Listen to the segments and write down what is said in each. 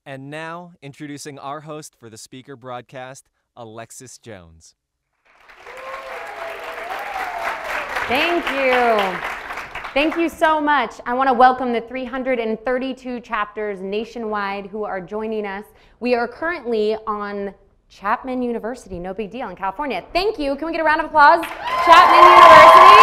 And now, introducing our host for the speaker broadcast, Alexis Jones. Thank you. Thank you so much. I want to welcome the 332 chapters nationwide who are joining us. We are currently on Chapman University, no big deal, in California. Thank you. Can we get a round of applause? Chapman University.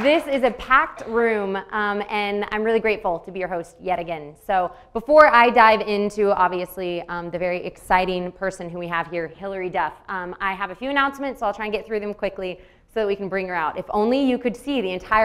This is a packed room, and I'm really grateful to be your host yet again. So before I dive into, obviously, the very exciting person who we have here, Hilary Duff, I have a few announcements, so I'll try and get through them quickly so that we can bring her out. If only you could see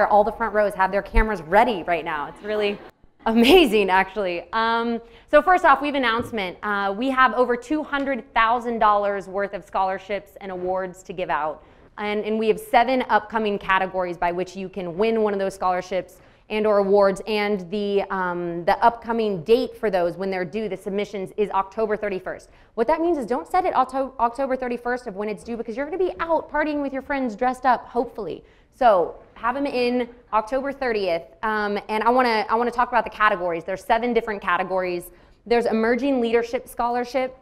all the front rows have their cameras ready right now. It's really amazing, actually. So first off, we have an announcement. We have over $200,000 worth of scholarships and awards to give out. And we have 7 upcoming categories by which you can win one of those scholarships and or awards. And the upcoming date for those, when they're due, the submissions, is October 31st. What that means is don't set it October 31st of when it's due, because you're going to be out partying with your friends dressed up, hopefully. So have them in October 30th. And I want to talk about the categories. There's 7 different categories. There's Emerging Leadership Scholarship,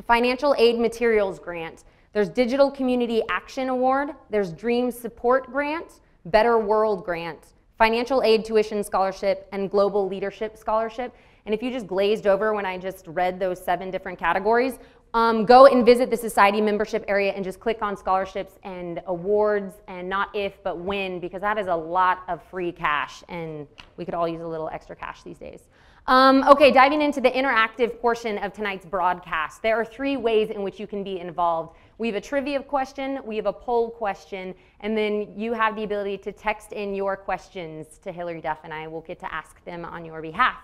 Financial Aid Materials Grant, there's Digital Community Action Award, there's Dream Support Grant, Better World Grant, Financial Aid Tuition Scholarship, and Global Leadership Scholarship. And if you just glazed over when I just read those 7 different categories, go and visit the society membership area and just click on scholarships and awards, and not if, but when, because that is a lot of free cash, and we could all use a little extra cash these days. Okay, diving into the interactive portion of tonight's broadcast, there are 3 ways in which you can be involved. We have a trivia question, we have a poll question, and then you have the ability to text in your questions to Hilary Duff, and I will get to ask them on your behalf.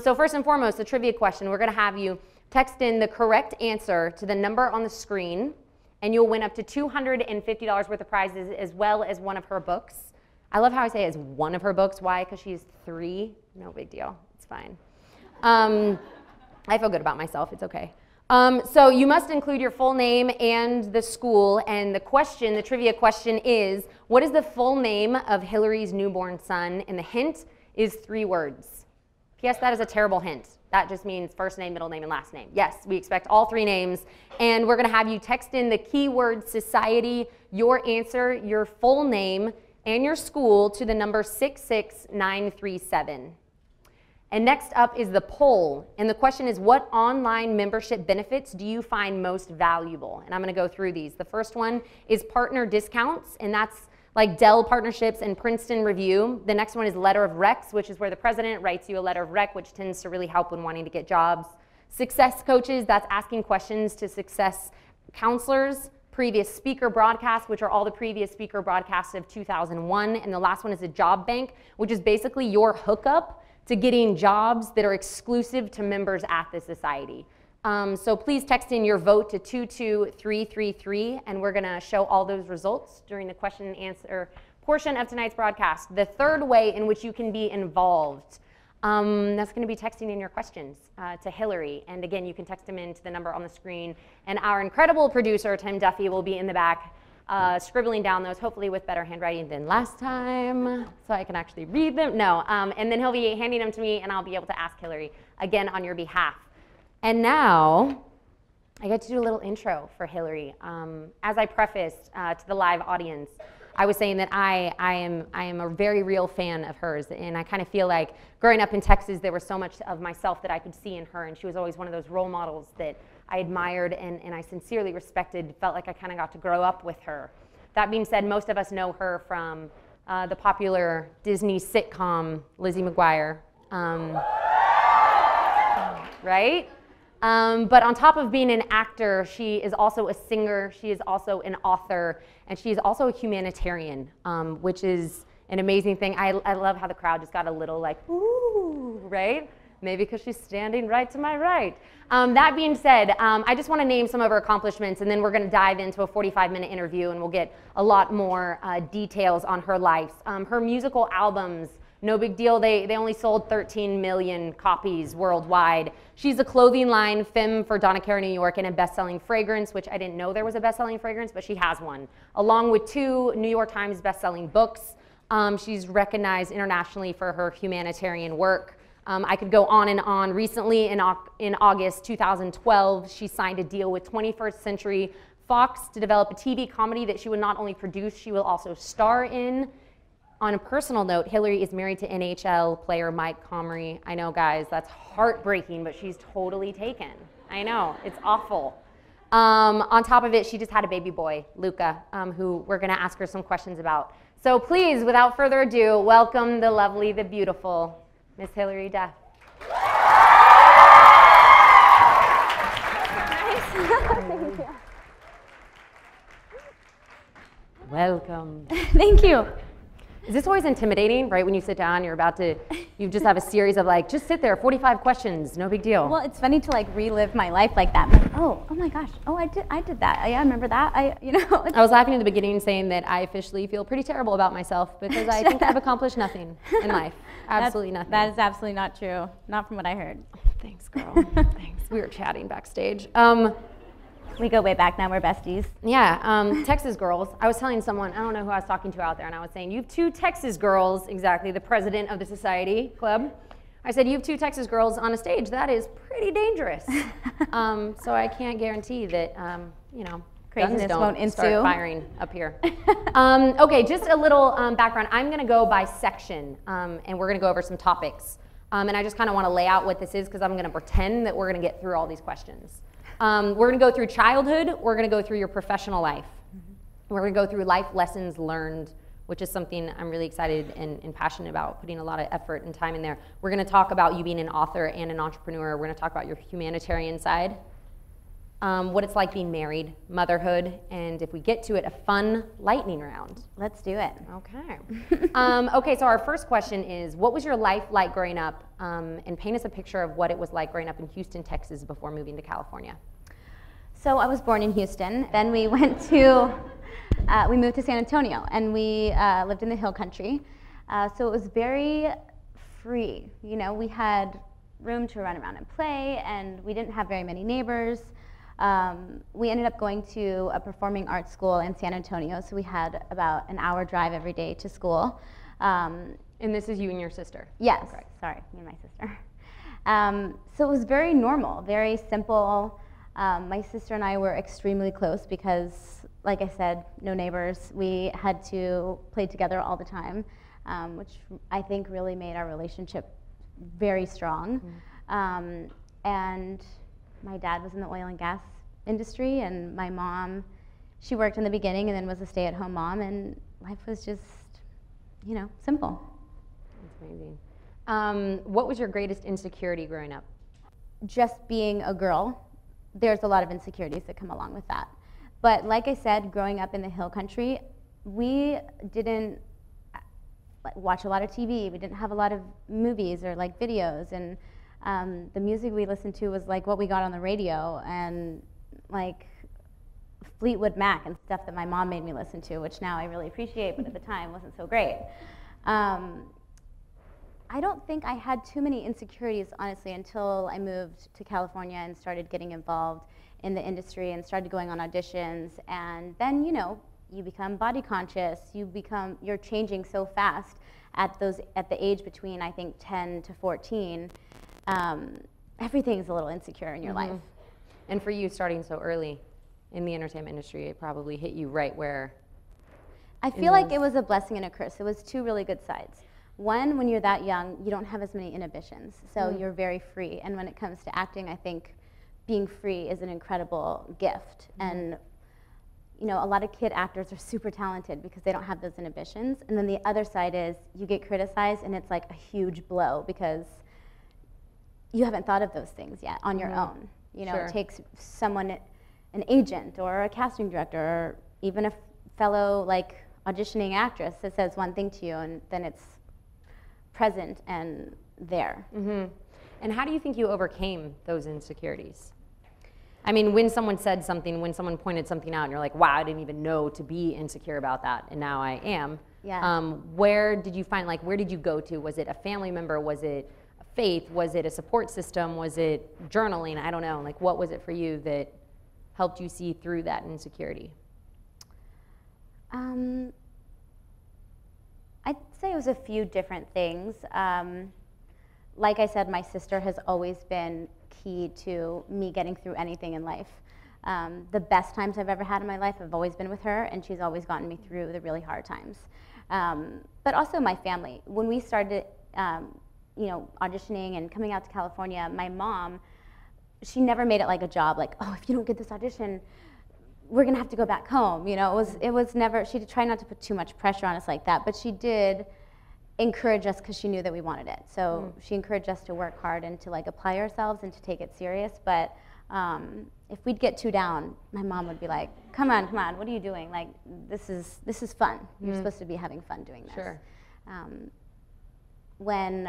So first and foremost, the trivia question, we're going to have you text in the correct answer to the number on the screen, and you'll win up to $250 worth of prizes, as well as one of her books. I love how I say as one of her books. Why? Because she's 3. No big deal. It's fine. I feel good about myself. It's okay. So you must include your full name and the school, and the trivia question is, what is the full name of Hilary's newborn son? And the hint is 3 words. P.S. That is a terrible hint. That just means first name, middle name, and last name. Yes, we expect all 3 names, and we're going to have you text in the keyword society, your answer, your full name, and your school to the number 66937. And next up is the poll. And the question is, what online membership benefits do you find most valuable? And I'm going to go through these. The first one is partner discounts, and that's like Dell partnerships and Princeton Review. The next one is letter of recs, which is where the president writes you a letter of rec, which tends to really help when wanting to get jobs. Success coaches, that's asking questions to success counselors. Previous speaker broadcasts, which are all the previous speaker broadcasts of 2001. And the last one is a job bank, which is basically your hookup to getting jobs that are exclusive to members at the society. So please text in your vote to 22333, and we're going to show all those results during the question and answer portion of tonight's broadcast. The third way in which you can be involved, that's going to be texting in your questions to Hilary. And again, you can text them in to the number on the screen. And our incredible producer, Tim Duffy, will be in the back scribbling down those, hopefully with better handwriting than last time, so I can actually read them. No, and then he'll be handing them to me, and I'll be able to ask Hilary again on your behalf. And now, I get to do a little intro for Hilary. As I prefaced to the live audience, I was saying that I am a very real fan of hers, and I kind of feel like growing up in Texas, there was so much of myself that I could see in her, and she was always one of those role models that I admired and I sincerely respected, felt like I kind of got to grow up with her. That being said, most of us know her from the popular Disney sitcom, Lizzie McGuire, right? But on top of being an actor, she is also a singer, she is also an author, and she is also a humanitarian, which is an amazing thing. I love how the crowd just got a little like, ooh, right? Maybe because she's standing right to my right. That being said, I just want to name some of her accomplishments, and then we're going to dive into a 45-minute interview, and we'll get a lot more details on her life. Her musical albums, no big deal. They only sold 13 million copies worldwide. She's a clothing line, femme for Donna Karan, New York, and a best-selling fragrance, which I didn't know there was a best-selling fragrance, but she has one, along with 2 New York Times best-selling books. She's recognized internationally for her humanitarian work. I could go on and on. Recently, in August 2012, she signed a deal with 21st Century Fox to develop a TV comedy that she would not only produce, she will also star in. On a personal note, Hilary is married to NHL player Mike Comrie. I know, guys, that's heartbreaking, but she's totally taken. I know, it's awful. On top of it, she just had a baby boy, Luca, who we're gonna ask her some questions about. So please, without further ado, welcome the lovely, the beautiful, Miss Hilary Duff. Thank you. Welcome. Thank you. Is this always intimidating, right? When you sit down, you just have a series of like, just sit there, 45 questions, no big deal. Well, it's funny to like relive my life like that. Like, oh my gosh. Oh, I did that. Yeah, I remember that. I was laughing in the beginning saying that I officially feel pretty terrible about myself because I think I've accomplished nothing in life. Absolutely nothing. That is absolutely not true. Not from what I heard. Thanks, girl. Thanks. We were chatting backstage. We go way back now, we're besties. Yeah, Texas girls. I was telling someone, I don't know who I was talking to out there, and I was saying, you have two Texas girls, exactly, the president of the society club. I said, you have two Texas girls on a stage. That is pretty dangerous. So I can't guarantee that, Craziness guns won't don't start ensue. firing up here. Okay, just a little background. I'm gonna go by section, and we're gonna go over some topics. And I just kind of want to lay out what this is because I'm gonna pretend that we're gonna get through all these questions. We're going to go through childhood, we're going to go through your professional life. We're going to go through life lessons learned, which is something I'm really excited and passionate about, putting a lot of effort and time in there. We're going to talk about you being an author and an entrepreneur. We're going to talk about your humanitarian side, what it's like being married, motherhood, and if we get to it, a fun lightning round. Let's do it. Okay. Okay, so our first question is, what was your life like growing up? And paint us a picture of what it was like growing up in Houston, Texas before moving to California. So I was born in Houston. Then we moved to San Antonio, and we lived in the hill country. So it was very free. You know, we had room to run around and play, and we didn't have very many neighbors. We ended up going to a performing arts school in San Antonio, so we had about an hour drive every day to school. And this is you and your sister? Yes, okay. Sorry, me and my sister. So it was very normal, very simple. My sister and I were extremely close because, like I said, no neighbors. We had to play together all the time, which I think really made our relationship very strong. And my dad was in the oil and gas industry, and my mom, she worked in the beginning and then was a stay-at-home mom, and life was just, simple. That's amazing. What was your greatest insecurity growing up? Just being a girl. There's a lot of insecurities that come along with that. But like I said, growing up in the hill country, we didn't watch a lot of TV. We didn't have a lot of movies or like videos, and the music we listened to was like what we got on the radio, and like Fleetwood Mac and stuff that my mom made me listen to, which now I really appreciate, but at the time wasn't so great. I don't think I had too many insecurities, honestly, until I moved to California and started getting involved in the industry and started going on auditions. And then, you become body conscious. You're changing so fast at the age between, I think, 10 to 14. Everything's a little insecure in your life. And for you, starting so early in the entertainment industry, it probably hit you right where? I feel like it was a blessing and a curse. It was two really good sides. One, when you're that young, you don't have as many inhibitions, so you're very free. And when it comes to acting, I think being free is an incredible gift. And a lot of kid actors are super talented because they don't have those inhibitions. And then the other side is you get criticized, and it's like a huge blow because you haven't thought of those things yet on your own. It takes someone, an agent or a casting director, or even a fellow auditioning actress that says one thing to you, and then it's present and there. And how do you think you overcame those insecurities? I mean, when someone said something, when someone pointed something out, and you're like, wow, I didn't even know to be insecure about that, and now I am. Yeah. Where did you find, where did you go to? Was it a family member? Was it faith? Was it a support system? Was it journaling? I don't know. What was it for you that helped you see through that say it was a few different things. Like I said, my sister has always been key to me getting through anything in life. The best times I've ever had in my life have always been with her, and she's always gotten me through the really hard times. But also my family. When we started, auditioning and coming out to California, my mom, she never made it like a job, like, oh, if you don't get this audition, we're gonna have to go back home. It was never, she did try not to put too much pressure on us like that, but she did encourage us because she knew that we wanted it. So she encouraged us to work hard and to like apply ourselves and to take it serious. But if we'd get too down, my mom would be like, come on, what are you doing? Like, this is fun. You're supposed to be having fun doing this. Sure. When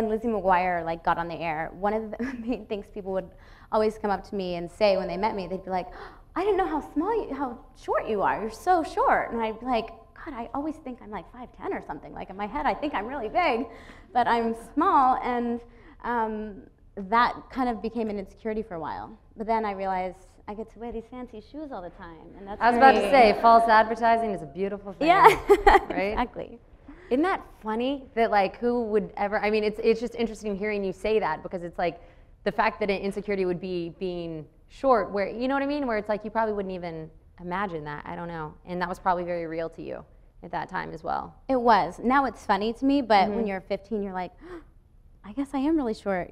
Lizzie McGuire like got on the air, one of the main things people would always come up to me and say when they met me, they'd be like, I didn't know how short you are. You're so short. And I'd be like, God, I always think I'm like 5'10" or something. Like in my head, I think I'm really big, but I'm small. And that kind of became an insecurity for a while. But then I realized I get to wear these fancy shoes all the time, and that's I was about to say, false advertising is a beautiful thing. Yeah, right? Exactly. Isn't that funny that like who would ever, I mean, it's just interesting hearing you say that, because it's like the fact that an insecurity would be being short, where, you know what I mean? Where it's like you probably wouldn't even imagine that. I don't know. And that was probably very real to you at that time as well. It was. Now it's funny to me, but when you're 15, you're like, I guess I am really short,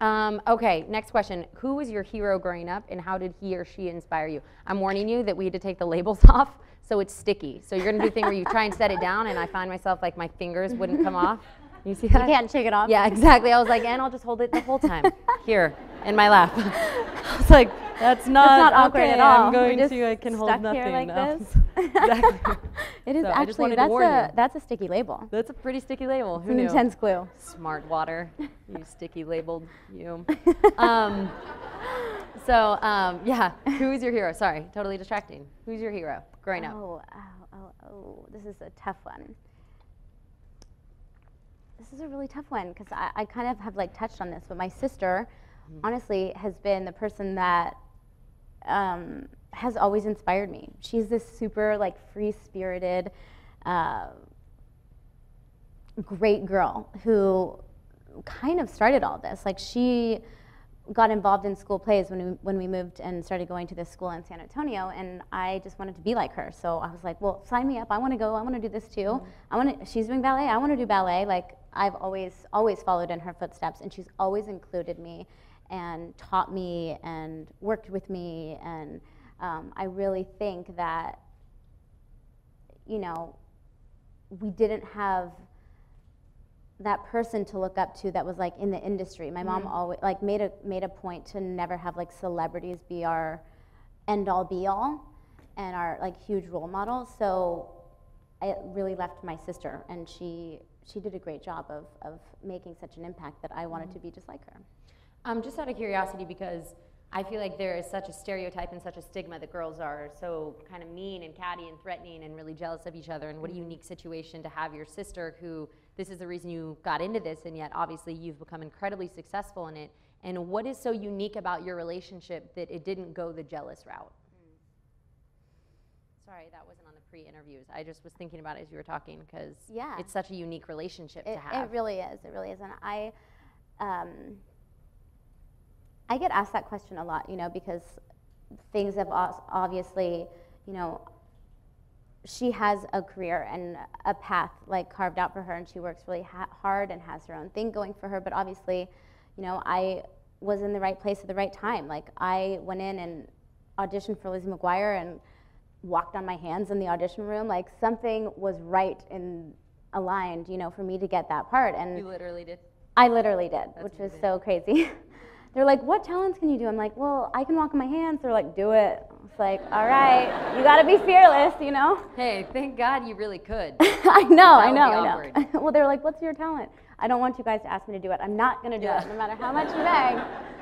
Okay, next question. Who was your hero growing up, and how did he or she inspire you? I'm warning you that we had to take the labels off, so it's sticky. So you're gonna do the thing where you try and set it down, and I find myself like my fingers wouldn't come off. You see that? You can't shake it off. Yeah, exactly. I was like, and I'll just hold it the whole time here in my lap. I was like, that's not awkward okay, at all. I'm going We're to, I can hold stuck nothing here like now. this. Exactly. It is So I just actually, wanted to warn you. that's a sticky label. That's a pretty sticky label. Who It's an knew? intense glue. Smart water, you sticky labeled you. Yeah, who's your hero? Sorry, totally distracting. Who's your hero growing up? Oh, this is a tough one. This is a really tough one, because I kind of have like touched on this, but my sister, honestly, has been the person that has always inspired me. She's this super like free-spirited, great girl who kind of started all this. Like, she got involved in school plays when we moved and started going to this school in San Antonio, and I just wanted to be like her. So I was like, well, sign me up. I want to go. I want to do this too. She's doing ballet. I want to do ballet. Like, I've always followed in her footsteps, and she's always included me and taught me and worked with me. And I really think that, we didn't have that person to look up to that was like in the industry. My mom always like made a point to never have like celebrities be our end all be all and our like huge role model. So I really left my sister, and she did a great job of making such an impact that I wanted to be just like her. Just out of curiosity, because I feel like there is such a stereotype and such a stigma that girls are so kind of mean and catty and threatening and really jealous of each other. And what a unique situation to have your sister, who this is the reason you got into this, and yet obviously you've become incredibly successful in it. And what is so unique about your relationship that it didn't go the jealous route? Sorry, that wasn't on the pre-interviews. I just was thinking about it as you were talking, because it's such a unique relationship to have. It really is. It really is. And I get asked that question a lot, because things have obviously, she has a career and a path like carved out for her, and she works really hard and has her own thing going for her. But obviously, I was in the right place at the right time. Like, I went in and auditioned for Lizzie McGuire and walked on my hands in the audition room. Like, something was right and aligned, for me to get that part. And you literally did? I literally did, That's which amazing. was so crazy. They're like, what talents can you do? I'm like, well, I can walk on my hands. They're like, do it. It's like, all right, you got to be fearless, Hey, thank God you really could. I know. That would be Well, they're like, what's your talent? I don't want you guys to ask me to do it. I'm not going to do it, no matter how much you beg.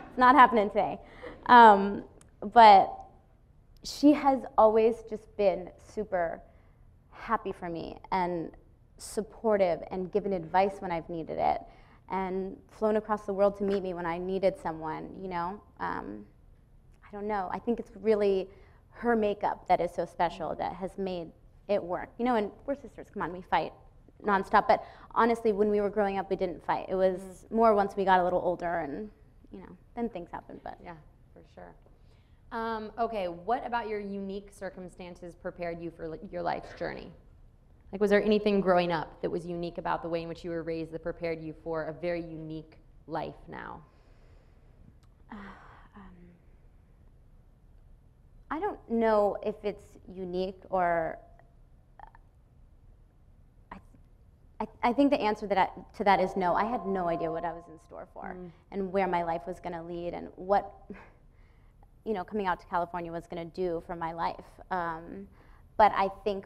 It's not happening today. But she has always just been super happy for me and supportive and given advice when I've needed it, and flown across the world to meet me when I needed someone, I don't know. I think it's really her makeup that is so special, that has made it worked. You know, and we're sisters, come on, we fight nonstop. But honestly, when we were growing up, we didn't fight. It was more once we got a little older and, you know, then things happened. But yeah, for sure. Okay, what about your unique circumstances prepared you for your life's journey? Like, was there anything growing up that was unique about the way in which you were raised that prepared you for a very unique life now? I don't know if it's unique or I think the answer to that is no. I had no idea what I was in store for and where my life was going to lead and what, you know, coming out to California was going to do for my life. But I think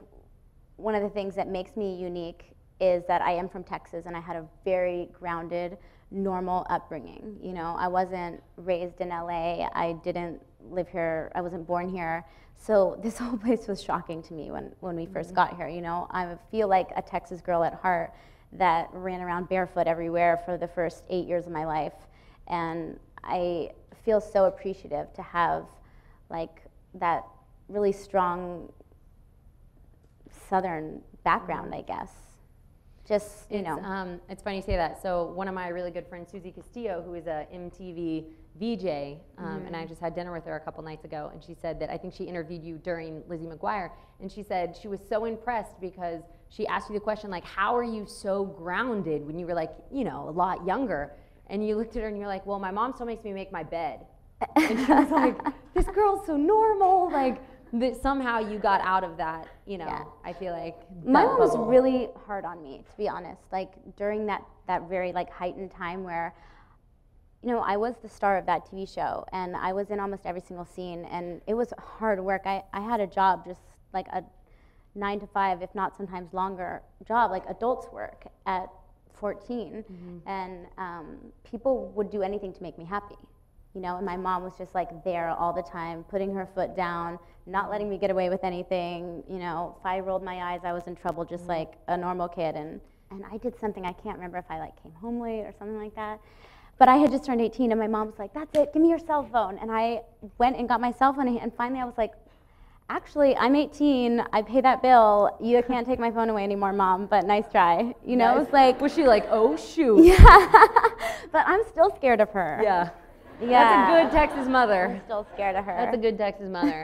one of the things that makes me unique is that I am from Texas and I had a very grounded, normal upbringing. You know, I wasn't raised in LA. I didn't live here. I wasn't born here. So this whole place was shocking to me when we first got here. You know, I feel like a Texas girl at heart that ran around barefoot everywhere for the first 8 years of my life. And I feel so appreciative to have like that really strong Southern background, I guess. Just, you know. It's funny you say that. So one of my really good friends, Susie Castillo, who is a MTV VJ, and I just had dinner with her a couple nights ago, and she said that I think she interviewed you during Lizzie McGuire, and she said she was so impressed because she asked you the question, like, how are you so grounded when you were, like, you know, a lot younger? And you looked at her and you're like, well, my mom still makes me make my bed. And she was like, this girl's so normal, like, that somehow you got out of that, you know, yeah. I feel like. My mom was really hard on me, to be honest, like during that very like heightened time where, you know, I was the star of that TV show and I was in almost every single scene and it was hard work. I had a job, just like a 9 to 5, if not sometimes longer job, like adults work at 14. And people would do anything to make me happy. You know, and my mom was just like there all the time, putting her foot down, not letting me get away with anything. You know, if I rolled my eyes, I was in trouble, just like a normal kid. And I did something, I can't remember if I like came home late or something like that. But I had just turned 18 and my mom was like, that's it, give me your cell phone. And I went and got my cell phone and finally I was like, actually, I'm 18, I pay that bill, you can't take my phone away anymore, Mom, but nice try. You know, it was like. Was she like, oh shoot? Yeah, but I'm still scared of her. Yeah. Yeah. That's a good Texas mother. I'm still scared of her. That's a good Texas mother.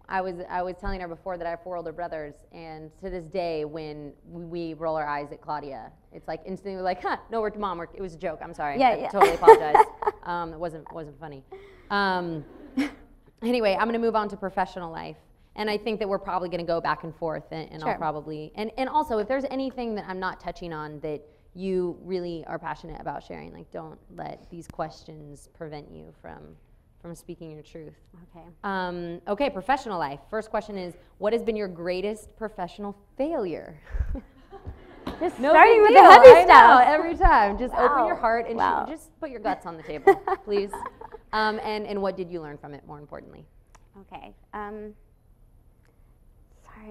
I was telling her before that I have 4 older brothers, and to this day, when we roll our eyes at Claudia, it's like instantly we're like, huh, no, we're to Mom. It was a joke. I'm sorry. I totally apologize. It wasn't funny. Anyway, I'm going to move on to professional life. And I think that we're probably going to go back and forth, and sure. I'll probably, and also if there's anything that I'm not touching on that you really are passionate about sharing, like don't let these questions prevent you from speaking your truth. Okay. Okay, professional life. First question is, what has been your greatest professional failure? Just starting with the heavy stuff. Every time. Just open your heart and just put your guts on the table, please. And what did you learn from it, more importantly? Okay. Sorry,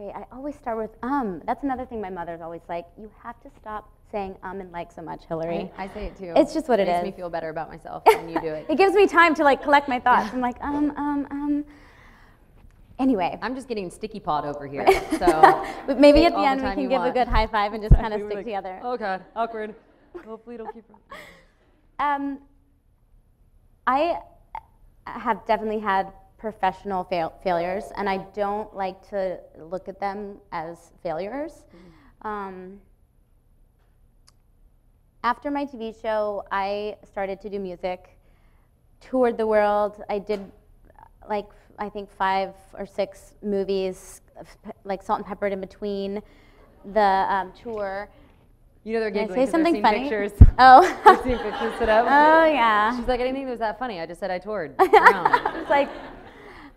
I always start with That's another thing my mother's always like, you have to stop saying and like so much, Hilary. I say it too. It's just what it is. It makes me feel better about myself when you do it. It gives me time to like collect my thoughts. I'm like, Anyway. I'm just getting sticky pawed over here. So but maybe at the end we can give a good high five and just kind of stick together. Oh God, awkward. Hopefully it'll keep. I have definitely had professional failures, and I don't like to look at them as failures. After my TV show, I started to do music, toured the world. I did like, I think 5 or 6 movies, like salt and peppered in between the tour. You know they're giggling. Did I say something funny? Pictures. Oh. They're seeing pictures sit up. Oh yeah. She's like, I didn't think it was that funny. I just said I toured around. It's like,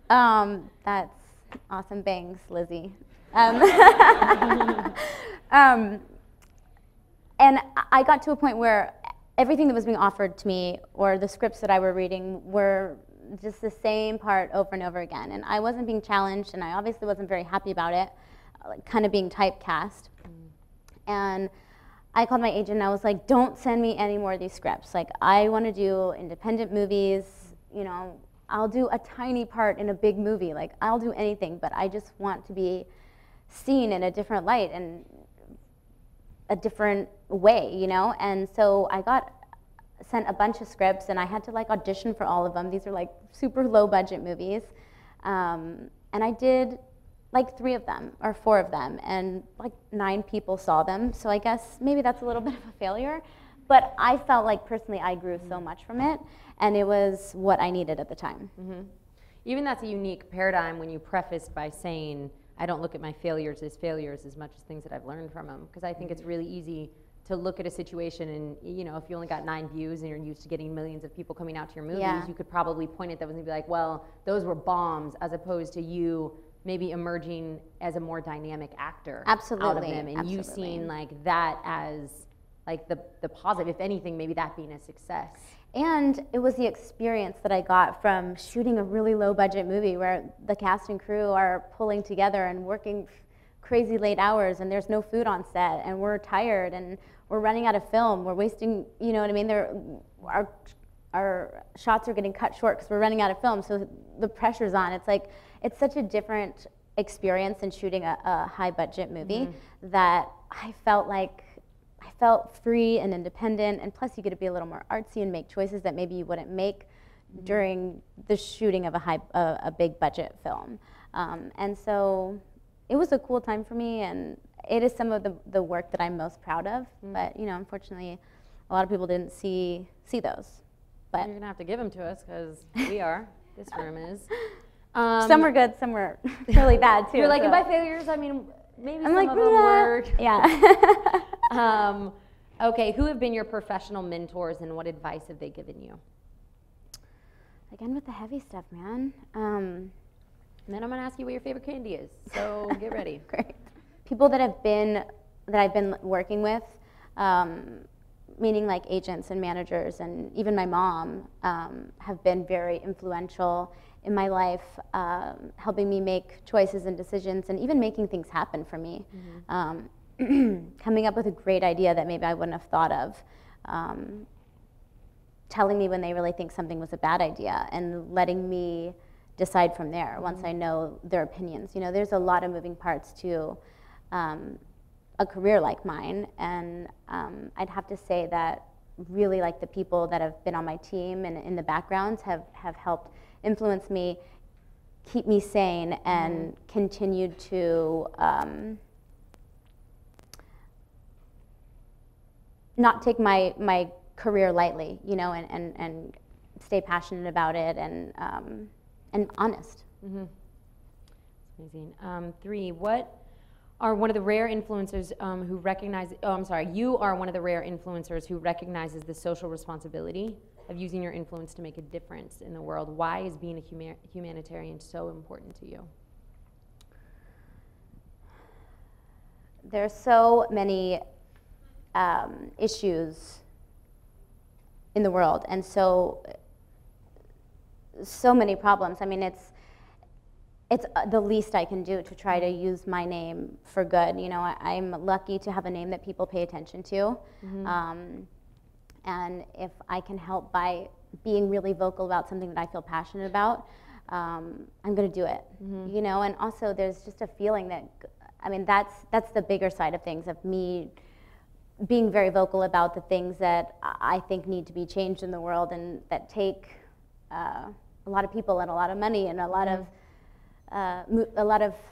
that's awesome bangs, Lizzie. And I got to a point where everything that was being offered to me, or the scripts that I were reading, were just the same part over and over again. And I wasn't being challenged, and I obviously wasn't very happy about it, like kind of being typecast. And I called my agent and I was like, don't send me any more of these scripts. Like, I want to do independent movies, you know, I'll do a tiny part in a big movie. Like, I'll do anything, but I just want to be seen in a different light and a different way, you know? And so I got sent a bunch of scripts, and I had to like audition for all of them. These are like super low budget movies. And I did like 3 of them or 4 of them, and like 9 people saw them. So I guess maybe that's a little bit of a failure. But I felt like personally I grew so much from it, and it was what I needed at the time. Even that's a unique paradigm when you prefaced by saying, I don't look at my failures as much as things that I've learned from them. Because I think it's really easy to look at a situation and, you know, if you only got 9 views and you're used to getting millions of people coming out to your movies, you could probably point at those and be like, well, those were bombs, as opposed to you maybe emerging as a more dynamic actor out of them, and you seeing like that as like the positive, if anything, maybe that being a success. And it was the experience that I got from shooting a really low budget movie where the cast and crew are pulling together and working crazy late hours, and there's no food on set, and we're tired, and we're running out of film, we're wasting, you know what I mean? Our shots are getting cut short because we're running out of film, so the pressure's on. It's like, it's such a different experience than shooting a high budget movie that I felt free and independent, and plus you get to be a little more artsy and make choices that maybe you wouldn't make during the shooting of a big budget film. And so it was a cool time for me, and it is some of the work that I'm most proud of. But you know, unfortunately, a lot of people didn't see those. But you're gonna have to give them to us because we are. This room is. Some were good, some were really bad too. You're like, so. and by failures, I mean maybe I'm some like, of them were. Yeah. Okay, who have been your professional mentors, and what advice have they given you? Again with the heavy stuff, man. And then I'm gonna ask you what your favorite candy is. So get ready. Great. People that I've been working with, meaning like agents and managers, and even my mom, have been very influential in my life, helping me make choices and decisions, and even making things happen for me. Coming up with a great idea that maybe I wouldn't have thought of, telling me when they really think something was a bad idea, and letting me decide from there once I know their opinions. You know, there's a lot of moving parts to a career like mine, and I'd have to say that really like the people that have been on my team and in the backgrounds have helped influence me, keep me sane, and continued to not take my career lightly, you know, and stay passionate about it, and honest. Amazing. 3, what are one of the rare influencers who recognize, you are one of the rare influencers who recognizes the social responsibility of using your influence to make a difference in the world. Why is being a humanitarian so important to you? There's so many issues in the world, and so many problems. I mean, it's the least I can do to try to use my name for good. You know, I'm lucky to have a name that people pay attention to, and if I can help by being really vocal about something that I feel passionate about, I'm going to do it. You know, and also there's just a feeling that, I mean, that's the bigger side of things, of me being very vocal about the things that I think need to be changed in the world, and that take a lot of people and a lot of money and a lot of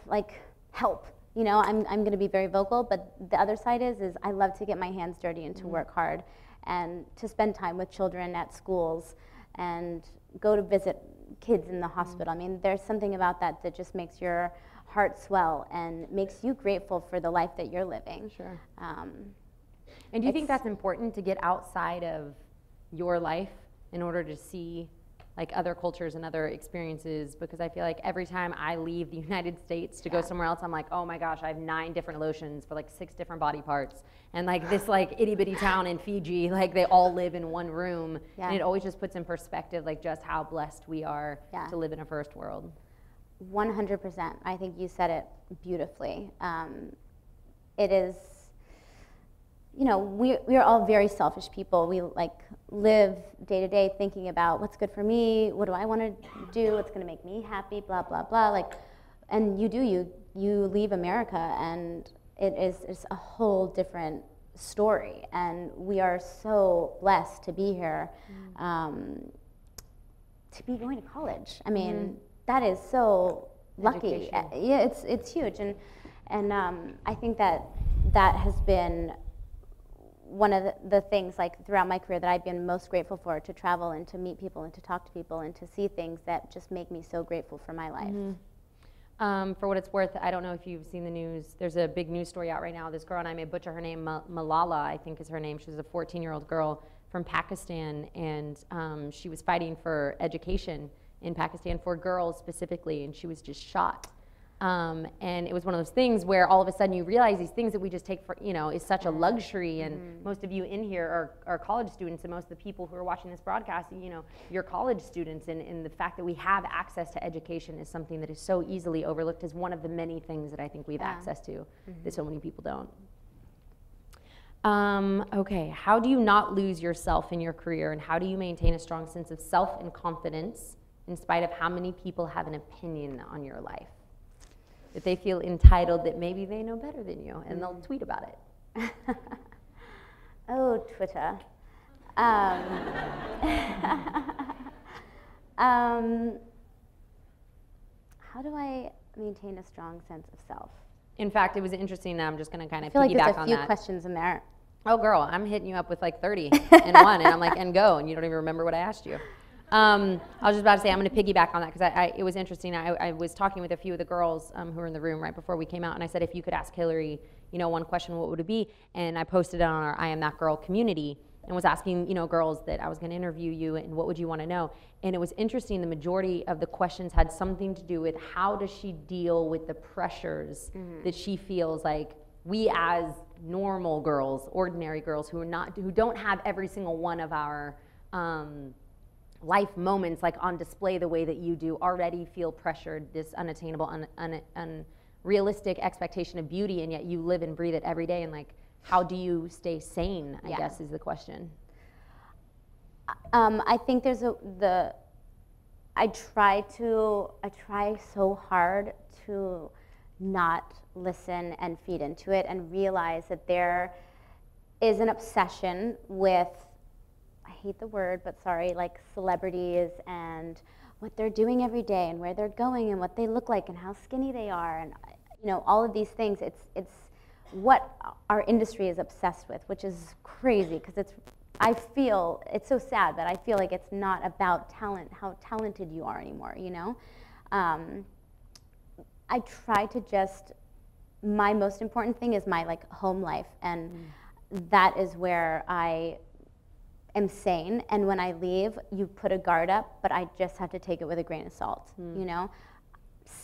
like help. You know, I'm going to be very vocal, but the other side is I love to get my hands dirty and to work hard, and to spend time with children at schools, and go to visit kids in the hospital. I mean, there's something about that that just makes your heart swell and makes you grateful for the life that you're living. Sure. And do you think that's important, to get outside of your life in order to see like other cultures and other experiences? Because I feel like every time I leave the United States to go somewhere else, I'm like, oh my gosh, I have 9 different lotions for like 6 different body parts. And like this like itty bitty town in Fiji, like they all live in one room. And it always just puts in perspective like just how blessed we are to live in a first world. 100%. I think you said it beautifully. It is, you know, we are all very selfish people. We like live day to day thinking about what's good for me, what do I want to do, what's going to make me happy, blah blah blah. Like, and you you leave America and it's a whole different story, and we are so blessed to be here, to be going to college. I mean, that is so lucky. Yeah, it's huge, and I think that has been one of the things, like, throughout my career that I've been most grateful for, to travel and to meet people and to talk to people and to see things that just make me so grateful for my life. For what it's worth, I don't know if you've seen the news. There's a big news story out right now. This girl, and I may butcher her name, Malala, I think is her name. She was a 14-year-old girl from Pakistan, and she was fighting for education in Pakistan for girls specifically, and she was just shot. And it was one of those things where all of a sudden you realize these things that we just take for, is such a luxury. And most of you in here are college students, and most of the people who are watching this broadcast, you're college students. And the fact that we have access to education is something that is so easily overlooked as one of the many things that I think we have access to that so many people don't. Okay, how do you not lose yourself in your career, and how do you maintain a strong sense of self and confidence in spite of how many people have an opinion on your life? That they feel entitled that maybe they know better than you, and they'll tweet about it. Oh, Twitter. How do I maintain a strong sense of self? In fact, it was interesting. I'm just going to kind of piggyback on that. I feel like there's a few questions in there. Oh, girl, I'm hitting you up with like 30 in one, and I'm like, and go, and you don't even remember what I asked you. I was just about to say, I'm going to piggyback on that, because it was interesting. I was talking with a few of the girls who were in the room right before we came out, and I said, if you could ask Hilary, one question, what would it be? And I posted it on our I Am That Girl community and was asking, girls that I was going to interview you, and what would you want to know? And it was interesting. The majority of the questions had something to do with how does she deal with the pressures that she feels like we as normal girls, ordinary girls who don't have every single one of our life moments like on display the way that you do, already feel pressured, this unattainable, unrealistic expectation of beauty, and yet you live and breathe it every day. And like, how do you stay sane, I guess is the question. I think there's I try so hard to not listen and feed into it, and realize that there is an obsession with, I hate the word, but sorry, like celebrities and what they're doing every day and where they're going and what they look like and how skinny they are, and all of these things. It's what our industry is obsessed with, which is crazy, because I feel it's so sad, but I feel like it's not about talent, how talented you are anymore. I try to just, my most important thing is my home life, and that is where I am sane. And when I leave, you put a guard up, but I just have to take it with a grain of salt.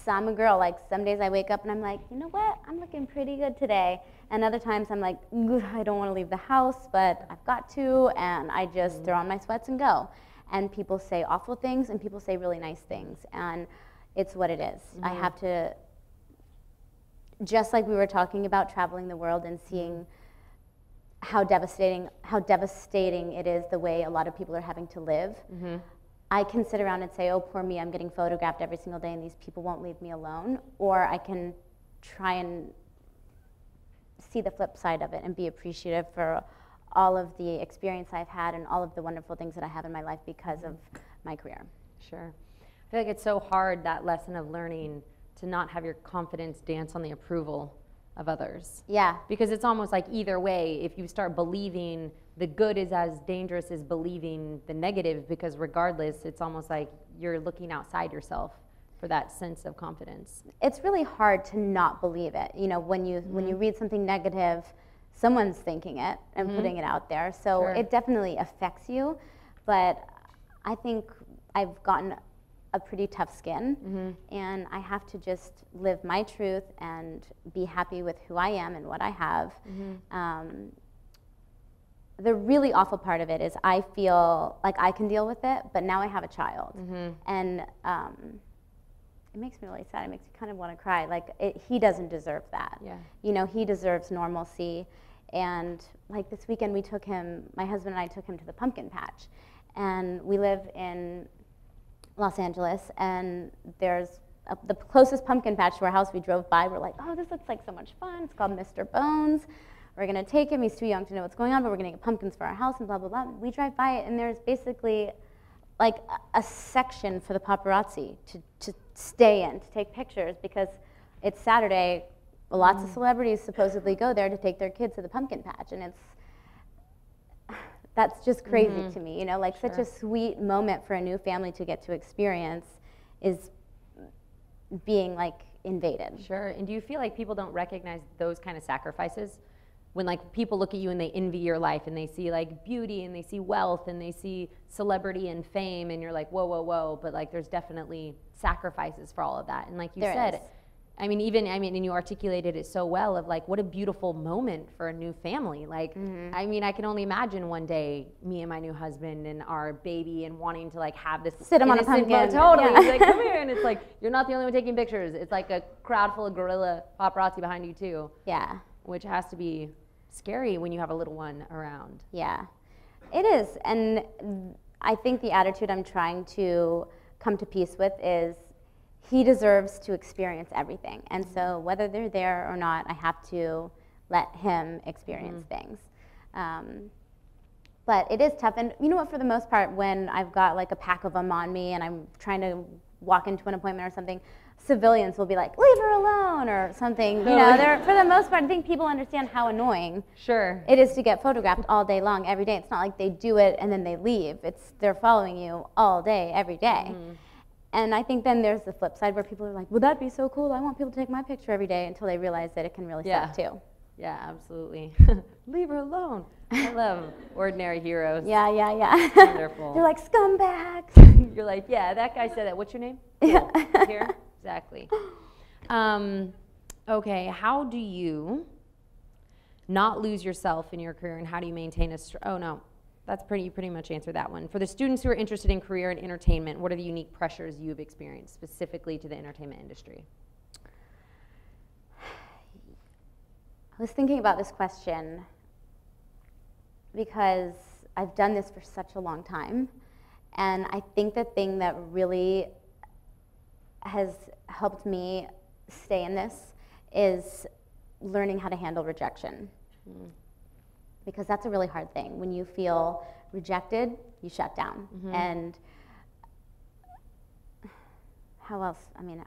So I'm a girl, like some days I wake up and I'm like, you know what, I'm looking pretty good today. And other times I'm like, I don't want to leave the house, but I've got to, and I just throw on my sweats and go. And people say awful things and people say really nice things, and it's what it is. I have to, just like we were talking about traveling the world and seeing how devastating it is, the way a lot of people are having to live. I can sit around and say, oh, poor me, I'm getting photographed every single day and these people won't leave me alone. Or I can try and see the flip side of it and be appreciative for all of the experience I've had and all of the wonderful things that I have in my life because of my career. Sure. I feel like it's so hard, that lesson of learning to not have your confidence dance on the approval of others. Yeah. Because it's almost like either way, if you start believing the good is as dangerous as believing the negative, because regardless, it's almost like you're looking outside yourself for that sense of confidence. It's really hard to not believe it. When you read something negative, someone's thinking it and putting it out there. So it definitely affects you. But I think I've gotten a pretty tough skin, and I have to just live my truth and be happy with who I am and what I have. The really awful part of it is I feel like I can deal with it, but now I have a child, and it makes me really sad. It makes me kind of want to cry. He doesn't deserve that. Yeah. He deserves normalcy. And like this weekend, my husband and I took him to the pumpkin patch, and we live in Los Angeles, and there's the closest pumpkin patch to our house we drove by. We're like, oh, this looks like so much fun. It's called Mr. Bones. We're going to take him. He's too young to know what's going on, but we're going to get pumpkins for our house and blah, blah, blah. We drive by it, and there's basically like a section for the paparazzi to stay in, to take pictures, because it's Saturday. Lots of celebrities supposedly go there to take their kids to the pumpkin patch, and that's just crazy to me. You know, like such a sweet moment for a new family to get to experience is being like invaded. Sure. And do you feel like people don't recognize those kind of sacrifices? When like people look at you and they envy your life and they see like beauty and they see wealth and they see celebrity and fame, and you're like, whoa, whoa, whoa. But like there's definitely sacrifices for all of that. And like you said, and you articulated it so well of like what a beautiful moment for a new family. Like, I mean, I can only imagine one day me and my new husband and our baby and wanting to like have this sit him on a pumpkin. Totally. He's like, come here. And it's like, you're not the only one taking pictures. It's like a crowd full of gorilla paparazzi behind you too. Yeah. Which has to be scary when you have a little one around. Yeah, it is. And I think the attitude I'm trying to come to peace with is he deserves to experience everything. And so whether they're there or not, I have to let him experience things. But it is tough. And you know what, for the most part, when I've got like a pack of them on me and I'm trying to walk into an appointment or something, civilians will be like, leave her alone or something. You know, for the most part, I think people understand how annoying it is to get photographed all day long, every day. It's not like they do it and then they leave. They're following you all day, every day. And I think then there's the flip side where people are like, would that be so cool? I want people to take my picture every day, until they realize that it can really suck too. Yeah, absolutely. Leave her alone. I love ordinary heroes. Yeah. Wonderful. They're like scumbags. You're like, yeah, that guy said that. What's your name? Yeah. Here? Exactly. Okay, how do you not lose yourself in your career, and how do you maintain that's you pretty much answered that one. For the students who are interested in career and entertainment, what are the unique pressures you've experienced specifically to the entertainment industry? I was thinking about this question because I've done this for such a long time, and I think the thing that really has helped me stay in this is learning how to handle rejection. Because that's a really hard thing. When you feel rejected, you shut down. And how else? I mean,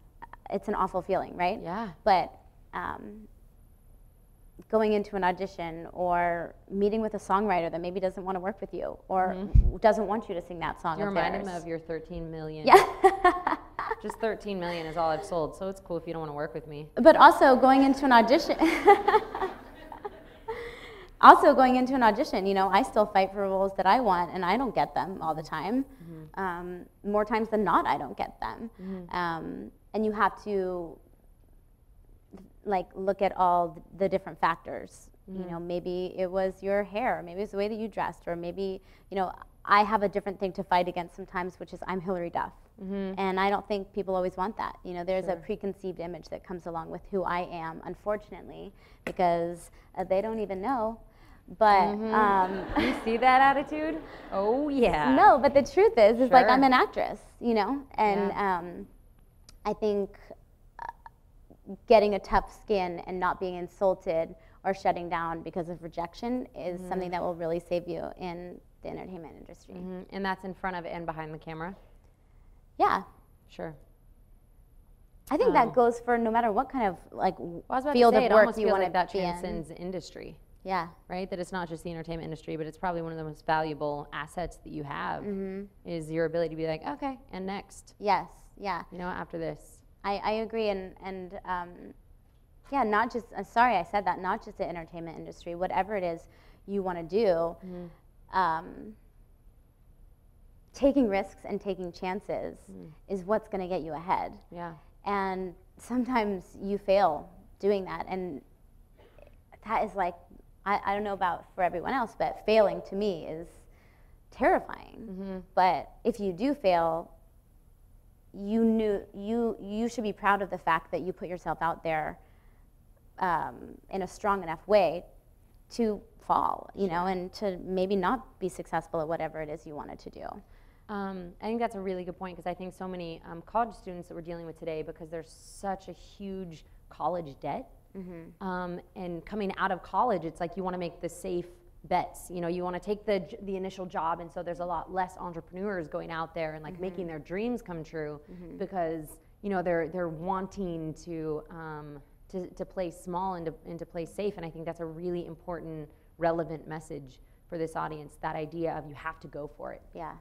it's an awful feeling, right? Yeah. But going into an audition or meeting with a songwriter that maybe doesn't want to work with you or doesn't want you to sing that song. You remind him of your 13 million. Yeah. Just 13 million is all I've sold, so it's cool if you don't want to work with me. But also going into an audition, you know, I still fight for roles that I want, and I don't get them all the time. More times than not, I don't get them. And you have to like look at all the different factors. You know, maybe it was your hair, maybe it's the way that you dressed, or maybe, you know, I have a different thing to fight against sometimes, which is I'm Hilary Duff. And I don't think people always want that. You know, there's a preconceived image that comes along with who I am, unfortunately, because they don't even know. But you see that attitude? Oh yeah. No, but the truth is like I'm an actress, you know, and I think getting a tough skin and not being insulted or shutting down because of rejection is something that will really save you in the entertainment industry. And that's in front of and behind the camera? Yeah. Sure. I think that goes for no matter what kind of like field of work you want to that transcends industry. Yeah. Right? That it's not just the entertainment industry, but it's probably one of the most valuable assets that you have is your ability to be like, okay, and next. Yes. Yeah. You know, after this. I agree, and yeah, not just, sorry I said that, not just the entertainment industry, whatever it is you want to do, taking risks and taking chances is what's going to get you ahead. Yeah. And sometimes you fail doing that, and that is like, I don't know about for everyone else, but failing to me is terrifying. But if you do fail, you should be proud of the fact that you put yourself out there in a strong enough way to fall, you know, and to maybe not be successful at whatever it is you wanted to do. I think that's a really good point because I think so many college students that we're dealing with today, because there's such a huge college debt, and coming out of college, it's like you want to make the safe bets. You know, you want to take the initial job, and so there's a lot less entrepreneurs going out there and like making their dreams come true because you know they're wanting to play small and to play safe. And I think that's a really important, relevant message for this audience, that idea of you have to go for it. Yeah.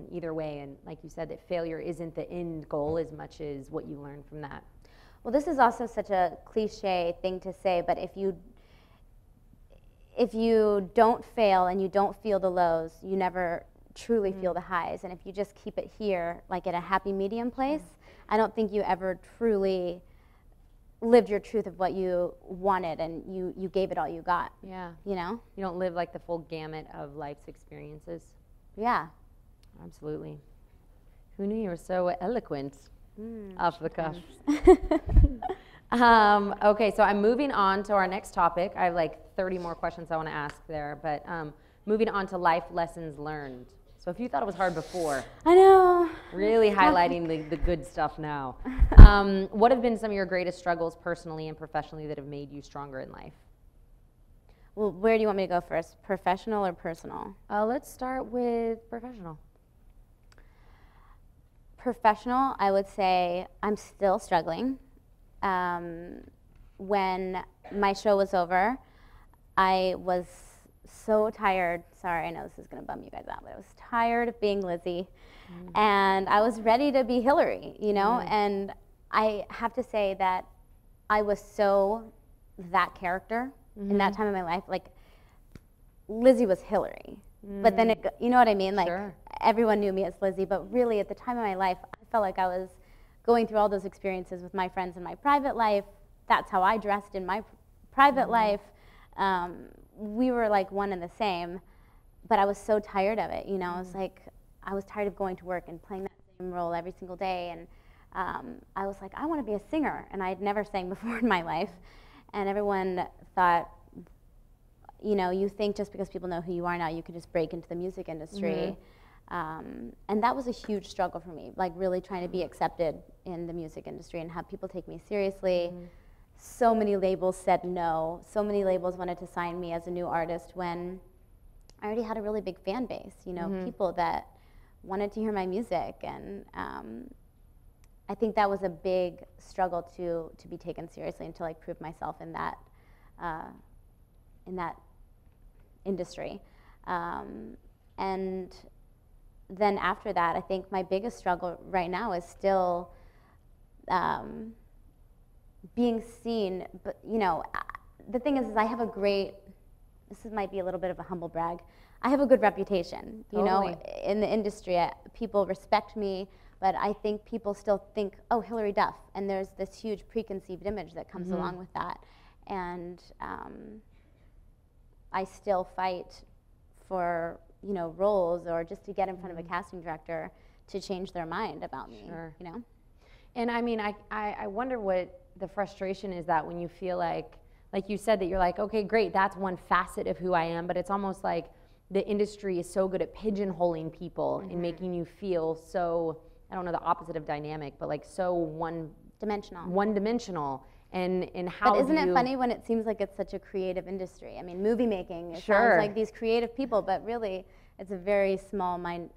Either way, and like you said, that failure isn't the end goal as much as what you learn from that. Well, this is also such a cliche thing to say, but if you don't fail and you don't feel the lows, you never truly feel the highs. And if you just keep it here, like at a happy medium place, I don't think you ever truly lived your truth of what you wanted, and you gave it all you got. Yeah. You know? You don't live like the full gamut of life's experiences. Yeah. Absolutely. Who knew you were so eloquent off the cuff? Okay, so I'm moving on to our next topic. I have like 30 more questions I want to ask there, but moving on to life lessons learned. So if you thought it was hard before, I know. Really highlighting the good stuff now. What have been some of your greatest struggles personally and professionally that have made you stronger in life? Well, where do you want me to go first? Professional or personal? Let's start with professional. Professional, I would say I'm still struggling. When my show was over, I was so tired. Sorry, I know this is going to bum you guys out, but I was tired of being Lizzie. And I was ready to be Hilary, you know? And I have to say that I was so that character in that time of my life. Like, Lizzie was Hilary. But then, you know what I mean? Like, everyone knew me as Lizzie, but really at the time of my life, I felt like I was going through all those experiences with my friends in my private life. That's how I dressed in my private life. We were like one and the same, but I was so tired of it, you know? It's like, I was tired of going to work and playing that same role every single day, and I was like, I want to be a singer, and I had never sang before in my life, and everyone thought, you know, you think just because people know who you are now, you can just break into the music industry. And that was a huge struggle for me, like really trying to be accepted in the music industry and have people take me seriously. So many labels said no. So many labels wanted to sign me as a new artist when I already had a really big fan base, you know, people that wanted to hear my music. And I think that was a big struggle to be taken seriously until I proved myself in that industry. And then after that, I think my biggest struggle right now is still being seen. But, you know, the thing is I have a great, might be a little bit of a humble brag, I have a good reputation, you know, in the industry. People respect me, but I think people still think, oh, Hilary Duff, and there's this huge preconceived image that comes along with that. And I still fight for, you know, roles or just to get in front of a casting director to change their mind about me, you know? And I mean, I wonder what the frustration is that when you feel like you said that you're like, okay, great, that's one facet of who I am, but it's almost like the industry is so good at pigeonholing people and making you feel so, I don't know the opposite of dynamic, but like so one-dimensional. And how But isn't it funny when it seems like it's such a creative industry? I mean, movie making, it sounds like these creative people, but really it's a very small mind,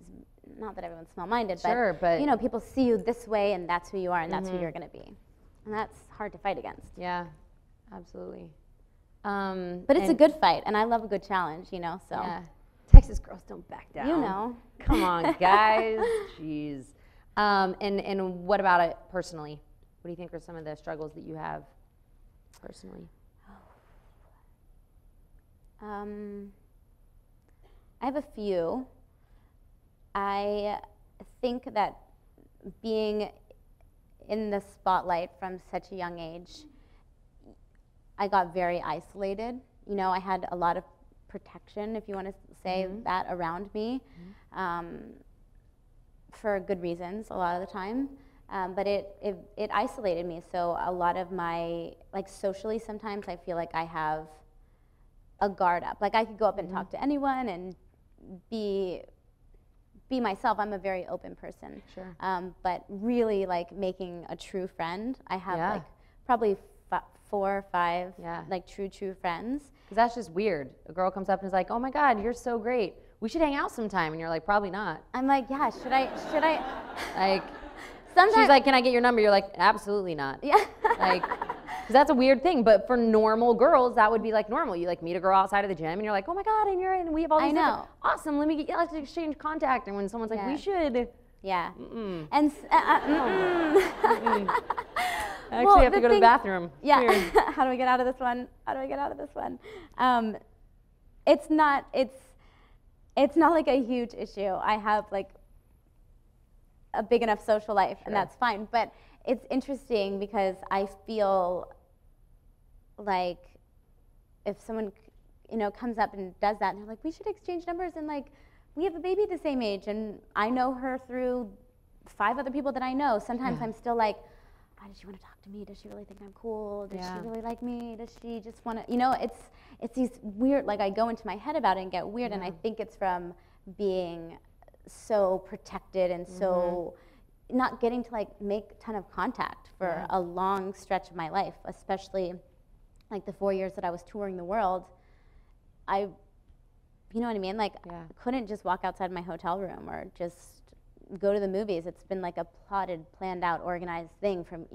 not that everyone's small-minded, but you know, people see you this way and that's who you are and that's who you're going to be. And that's hard to fight against. Yeah, absolutely. But it's a good fight, and I love a good challenge, you know, so. Yeah. Texas girls don't back down. You know. Come on, guys. Jeez. And what about it personally? What do you think are some of the struggles that you have personally? I have a few. I think that being in the spotlight from such a young age, I got very isolated. You know, I had a lot of protection, if you want to say that, around me, for good reasons a lot of the time. But it isolated me. So a lot of my, like socially sometimes I feel like I have a guard up. Like I could go up and talk to anyone and be be myself. I'm a very open person. Sure. But really, like, making a true friend, I have Yeah. like probably 4 or 5 Yeah. like true friends. Because that's just weird. A girl comes up and is like, oh my God, you're so great. We should hang out sometime. And you're like, probably not. I'm like, yeah, should I? Like, Sometimes she's like, can I get your number? You're like, absolutely not. yeah. Like, because that's a weird thing. But for normal girls, that would be like normal. You like meet a girl outside of the gym and you're like, oh my God, and we have all these. I know. Awesome. Let's exchange contact. And when someone's like, we should. Yeah. Mm-mm. And I Well, actually have to the go to the thing- bathroom. yeah. Weird. How do I get out of this one? It's not like a huge issue. I have like a big enough social life, and that's fine. But it's interesting because I feel like if someone, comes up and does that, and they're like, we should exchange numbers, and like, we have a baby the same age, and I know her through 5 other people that I know. Sometimes I'm still like, oh, does she want to talk to me? Does she really think I'm cool? Does she really like me? Does she just want to, it's these weird, like, I go into my head about it and get weird, and I think it's from being so protected and so not getting to like make a ton of contact for a long stretch of my life, especially like the 4 years that I was touring the world. You know what I mean? Like, couldn't just walk outside my hotel room or just go to the movies. It's been like a plotted, planned out, organized thing from,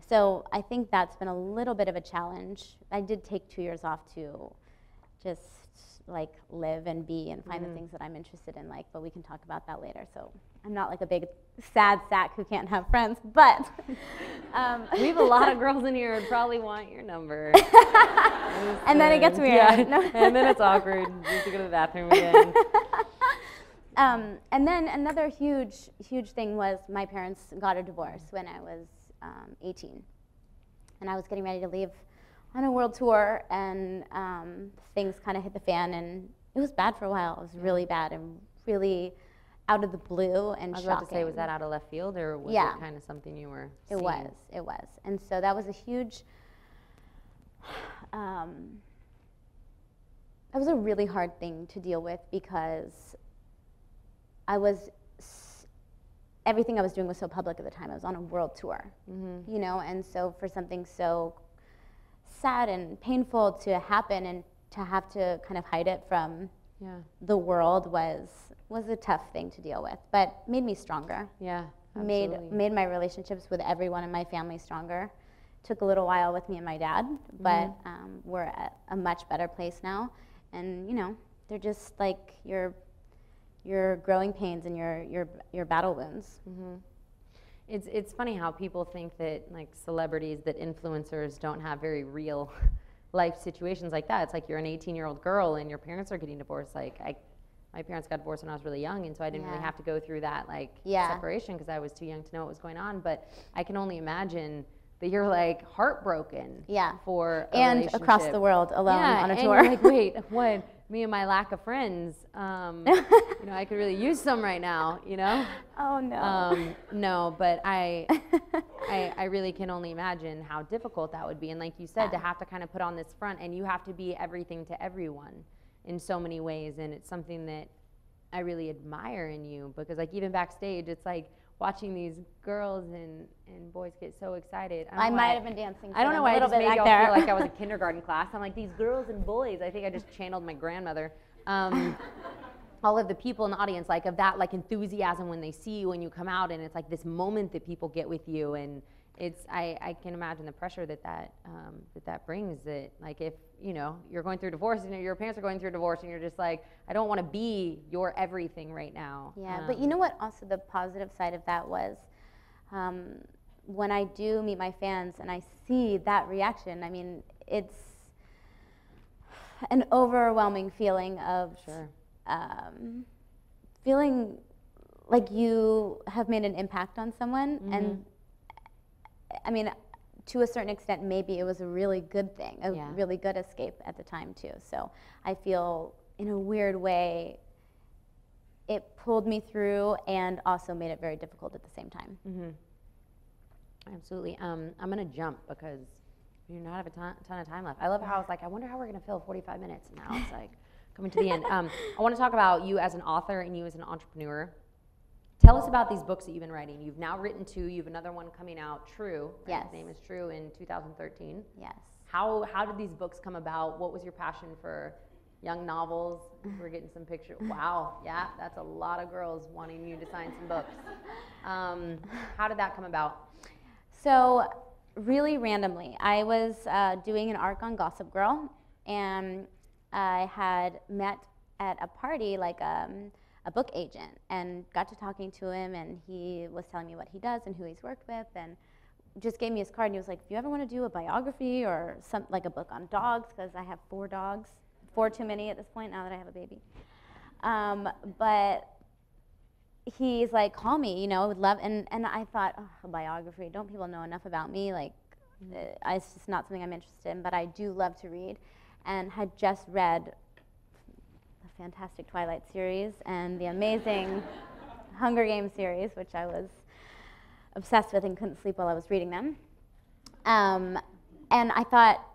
So I think that's been a little bit of a challenge. I did take 2 years off to just like live and be and find the things that I'm interested in, like, but we can talk about that later. So I'm not like a big sad sack who can't have friends, but we have a lot of girls in here who probably want your number. And then it gets weird. Yeah. No. And then it's awkward. You have to go to the bathroom again. And then another huge thing was my parents got a divorce when I was 18. And I was getting ready to leave on a world tour, and things kind of hit the fan, and it was bad for a while. It was really bad and really out of the blue and shocking. I was about to say, was that out of left field, or was it kind of something you were seeing? It was. And so that was a huge, that was a really hard thing to deal with because everything I was doing was so public at the time. I was on a world tour, and so for something so sad and painful to happen and to have to kind of hide it from the world was a tough thing to deal with, but made me stronger. Yeah, absolutely. Made my relationships with everyone in my family stronger. Took a little while with me and my dad, but we're at a much better place now. And they're just like your growing pains and your battle wounds. It's funny how people think that like celebrities, that influencers don't have very real life situations like that. It's like you're an 18-year-old girl and your parents are getting divorced. Like my parents got divorced when I was really young, and so I didn't really have to go through that separation because I was too young to know what was going on. But I can only imagine that you're like heartbroken for a and relationship. Across the world alone on a and tour. You're like, wait, what? Me and my lack of friends, I could really use some right now, Oh no. No, but I really can only imagine how difficult that would be. And like you said, to have to kind of put on this front, and you have to be everything to everyone in so many ways. And it's something that I really admire in you, because like even backstage, it's like watching these girls and boys get so excited. I might have been dancing. I don't know why I just made y'all there. feel like I was a kindergarten class. I'm like, these girls and boys. I think I just channeled my grandmother. All of the people in the audience, like of that like enthusiasm when they see you when you come out, and it's like this moment that people get with you, and it's I can imagine the pressure that brings. That like if you're going through a divorce and your parents are going through a divorce, and you're just like, I don't want to be your everything right now. Yeah, but you know what? Also, the positive side of that was when I do meet my fans and I see that reaction. I mean, it's an overwhelming feeling of feeling like you have made an impact on someone, and I mean, to a certain extent, maybe it was a really good thing, a really good escape at the time too. So I feel, in a weird way, it pulled me through and also made it very difficult at the same time. Absolutely. I'm gonna jump because you not have a ton of time left. I love how it's like, I wonder how we're gonna fill 45 minutes. Now it's like coming to the end. I want to talk about you as an author and you as an entrepreneur. Tell us about these books that you've been writing. You've now written 2. You have another one coming out, True. Right? Yes. His name is True, in 2013. Yes. How did these books come about? What was your passion for young novels? We're getting some pictures. Wow, yeah, that's a lot of girls wanting you to sign some books. How did that come about? So really randomly, I was doing an arc on Gossip Girl, and I had met at a party like a book agent and got to talking to him, and he was telling me what he does and who he's worked with, and just gave me his card, and he was like, if you ever want to do a biography or like a book on dogs, because I have 4 dogs, 4 too many at this point now that I have a baby. But he's like, call me, you know, I would love, and I thought, oh, a biography, don't people know enough about me? Like, it's just not something I'm interested in, but I do love to read, and had just read the fantastic Twilight series and the amazing Hunger Games series, which I was obsessed with and couldn't sleep while I was reading them. And I thought,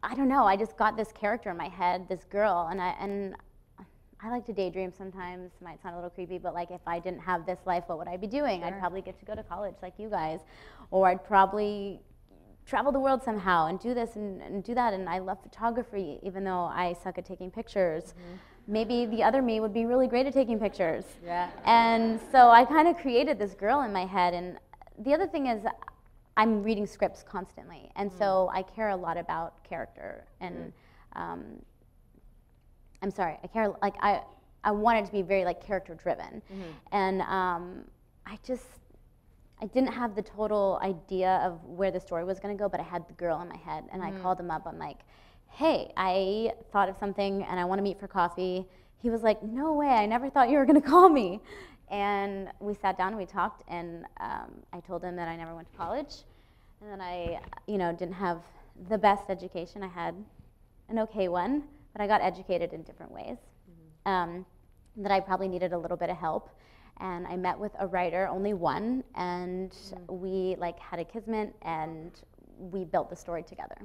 I don't know, I just got this character in my head, this girl, and I like to daydream sometimes. Might sound a little creepy, but like if I didn't have this life, what would I be doing? Sure. I'd probably get to go to college like you guys, or I'd probably travel the world somehow and do this and do that. And I love photography, even though I suck at taking pictures. Mm-hmm. Maybe the other me would be really great at taking pictures. Yeah. And so I kind of created this girl in my head. And the other thing is, I'm reading scripts constantly, and so I care a lot about character. And I'm sorry, I care, like I wanted to be very like character driven. And I didn't have the total idea of where the story was going to go, but I had the girl in my head, and I called him up. I'm like, hey, I thought of something and I want to meet for coffee. He was like, no way, I never thought you were going to call me. And we sat down and we talked, and I told him that I never went to college, and that I, didn't have the best education. I had an okay one, but I got educated in different ways. That I probably needed a little bit of help. And I met with a writer, only one, and we had a kismet, and we built the story together.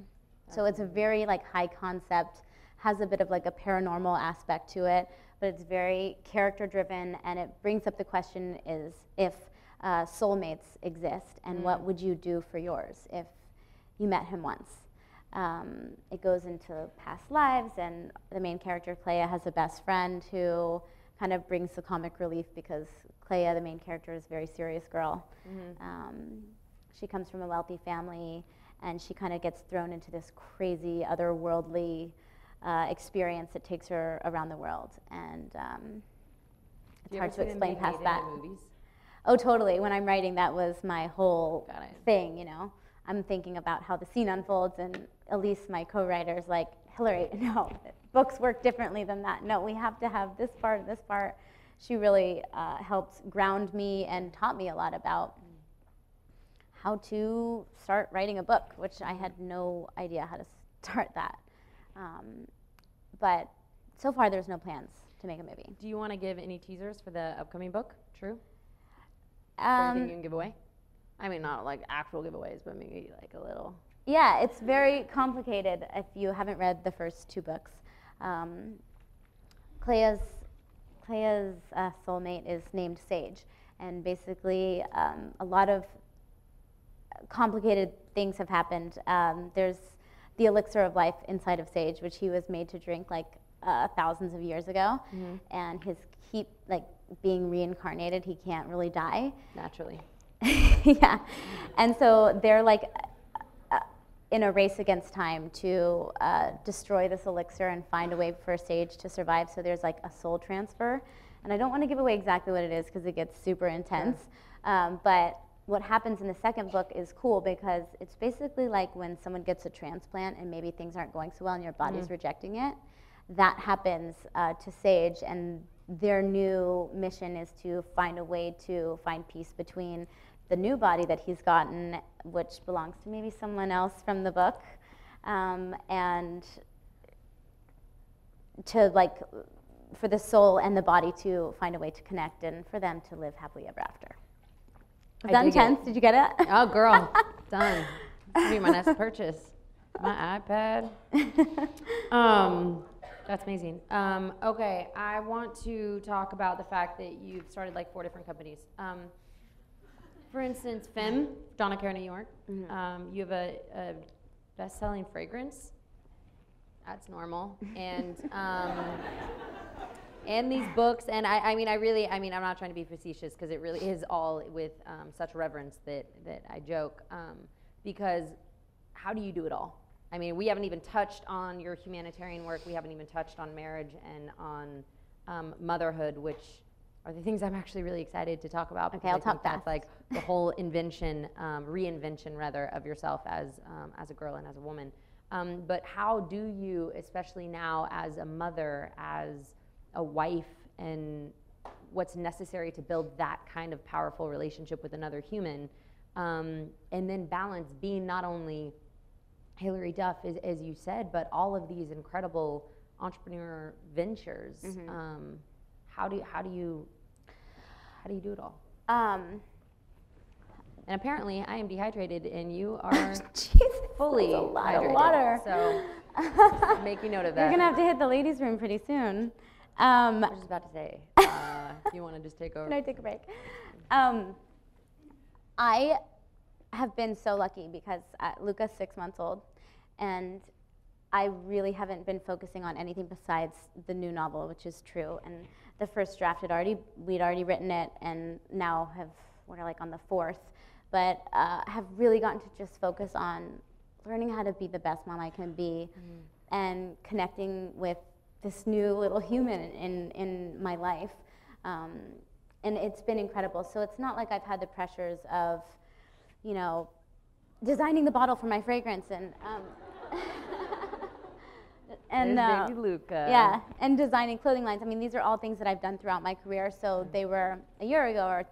So it's a very high concept, has a bit of a paranormal aspect to it, but it's very character driven, and it brings up the question is if soulmates exist, and what would you do for yours if you met him once? It goes into past lives, and the main character, Clea, has a best friend who kind of brings the comic relief because Clea, the main character, is a very serious girl. She comes from a wealthy family, and she kind of gets thrown into this crazy, otherworldly experience that takes her around the world. And it's hard to explain past that. Oh, totally. When I'm writing, that was my whole thing, I'm thinking about how the scene unfolds, and Elise, my co-writer, is like, Hilary, no, books work differently than that. No, we have to have this part and this part. She really helped ground me and taught me a lot about how to start writing a book, which I had no idea how to start that. But so far, there's no plans to make a movie. Do you want to give any teasers for the upcoming book, True? Anything you can give away? I mean, not actual giveaways, but maybe a little. Yeah, it's very complicated if you haven't read the first 2 books. Clea's soulmate is named Sage, and basically a lot of complicated things have happened. There's the elixir of life inside of Sage, which he was made to drink thousands of years ago, and his being reincarnated, he can't really die. Naturally. Yeah, and so they're in a race against time to destroy this elixir and find a way for Sage to survive. So there's a soul transfer, and I don't want to give away exactly what it is because it gets super intense. Sure. But what happens in the second book is cool because it's basically like when someone gets a transplant and maybe things aren't going so well and your body's rejecting it. That happens to Sage, and their new mission is to find a way to find peace between the new body that he's gotten, which belongs to maybe someone else from the book, and to for the soul and the body to find a way to connect, and for them to live happily ever after. Was that intense? Did you get it? Oh, girl, done. That'll be my next purchase. My iPad. That's amazing. Okay, I want to talk about the fact that you've started like 4 different companies. For instance, Femme, Donna Care, New York. You have a best-selling fragrance. That's normal. And these books, and I'm not trying to be facetious because it really is all with such reverence that I joke, because how do you do it all? I mean, we haven't even touched on your humanitarian work. We haven't even touched on marriage and on motherhood, which are the things I'm actually really excited to talk about. Okay, I'll talk fast. That's like the whole reinvention rather, of yourself as a girl and as a woman. But how do you, especially now as a mother, as a wife, and what's necessary to build that kind of powerful relationship with another human, and then balance being not only Hilary Duff, as you said, but all of these incredible entrepreneur ventures. How do you do it all? And apparently, I am dehydrated, and you are fully that's a lot hydrated. of water. So make you note of that. You're gonna have to hit the ladies' room pretty soon. I was just about to say, if you want to just take over. Can I take a break? I have been so lucky because Luca's 6 months old, and I really haven't been focusing on anything besides the new novel, which is true. And the first draft we'd already written it, and now we're like on the 4th, but have really gotten to just focus on learning how to be the best mom I can be, and connecting with this new little human in my life. And it's been incredible. So it's not like I've had the pressures of, designing the bottle for my fragrance and baby Luca. Yeah, and designing clothing lines. I mean, these are all things that I've done throughout my career. So they were a year ago or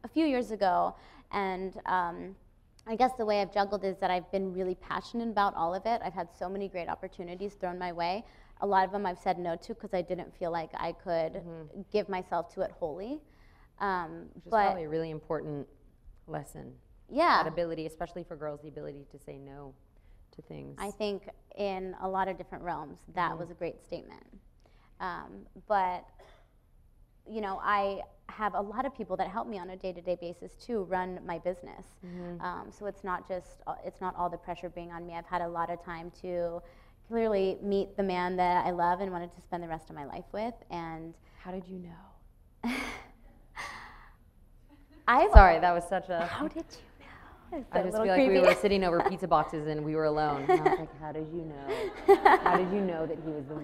a few years ago, and I guess the way I've juggled is that I've been really passionate about all of it. I've had so many great opportunities thrown my way. A lot of them I've said no to because I didn't feel like I could give myself to it wholly. Which is probably a really important lesson. Yeah. That ability, especially for girls, the ability to say no to things. I think in a lot of different realms, that was a great statement. But, I have a lot of people that help me on a day-to-day basis to run my business. So it's not all the pressure being on me. I've had a lot of time to clearly meet the man that I love and wanted to spend the rest of my life with. And how did you know? Sorry, that was such a... How did you know? I just feel like we were sitting over pizza boxes and we were alone. And I was like, how did you know? How did you know that he was the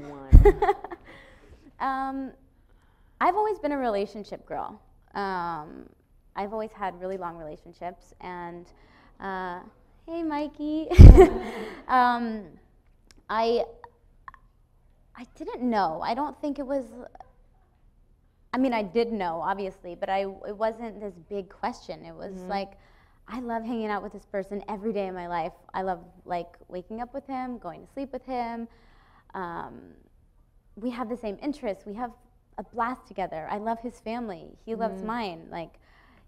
one? I've always been a relationship girl. I've always had really long relationships. And, hey, Mikey. I didn't know. I don't think it was... I did know, obviously, but it wasn't this big question. It was like, I love hanging out with this person every day of my life. I love waking up with him, going to sleep with him. We have the same interests. We have a blast together. I love his family. He loves mine.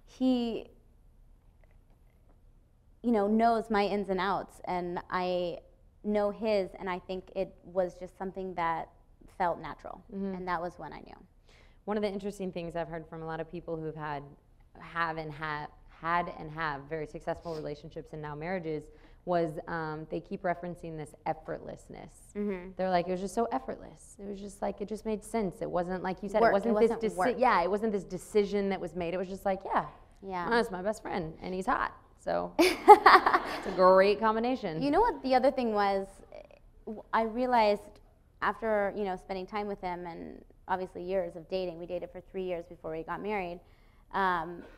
He, knows my ins and outs, and I know his, and I think it was just something that felt natural, and that was when I knew. One of the interesting things I've heard from a lot of people who've had very successful relationships and now marriages was they keep referencing this effortlessness. They're like, it was just so effortless. It was just like, it just made sense. It wasn't like you said, it wasn't this decision that was made. It was just like, that's my best friend and he's hot. So it's a great combination. You know what the other thing was? I realized after, spending time with him and obviously years of dating, we dated for 3 years before we got married,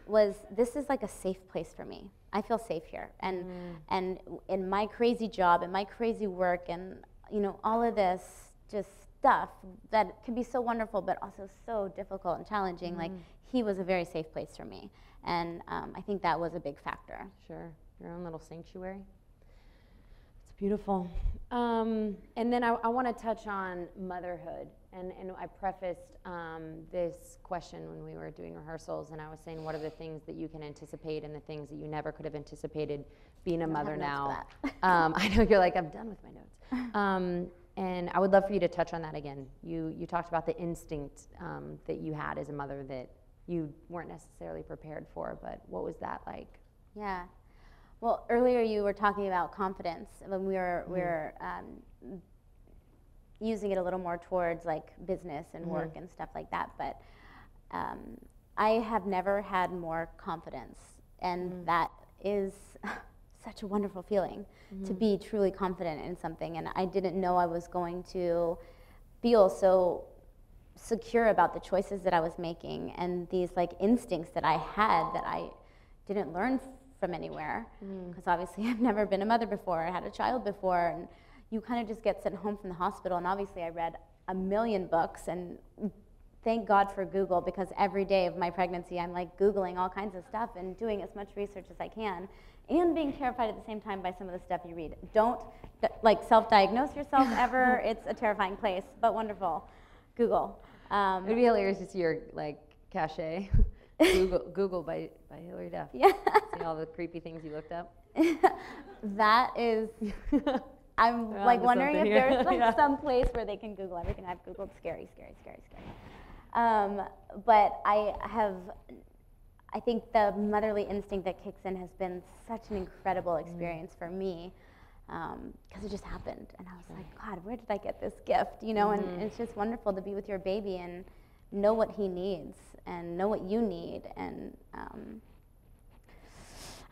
was this is like a safe place for me. I feel safe here. And in my crazy job and my crazy work and, all of this just stuff that can be so wonderful but also so difficult and challenging, he was a very safe place for me. And I think that was a big factor. Sure. Your own little sanctuary. It's beautiful. And then I want to touch on motherhood. And I prefaced this question when we were doing rehearsals, and I was saying, what are the things that you can anticipate and the things that you never could have anticipated being a mother now? I know you're like, I'm done with my notes. And I would love for you to touch on that again. You talked about the instinct that you had as a mother that you weren't necessarily prepared for, but what was that like? Yeah. Well, earlier you were talking about confidence when we were using it a little more towards like business and work and stuff like that. But I have never had more confidence, and that is such a wonderful feeling to be truly confident in something. And I didn't know I was going to feel so secure about the choices that I was making and these like instincts that I had that I didn't learn from anywhere, because obviously I've never been a mother before, I had a child before, and you kind of just get sent home from the hospital. And obviously I read a million books, and thank God for Google, because every day of my pregnancy I'm like Googling all kinds of stuff and doing as much research as I can, and being terrified at the same time by some of the stuff you read. Don't like self-diagnose yourself ever. It's a terrifying place, but wonderful. Google. It'd be hilarious to see your like cachet. Google by Hilary Duff. Yeah. See all the creepy things you looked up. That is, I'm They're like onto wondering if something here. there's like Yeah. some place where they can Google everything I've Googled. Scary, scary, scary, scary. But I think the motherly instinct that kicks in has been such an incredible experience for me, because it just happened, and I was like, God, where did I get this gift? You know, and it's just wonderful to be with your baby and know what he needs and know what you need, and I'm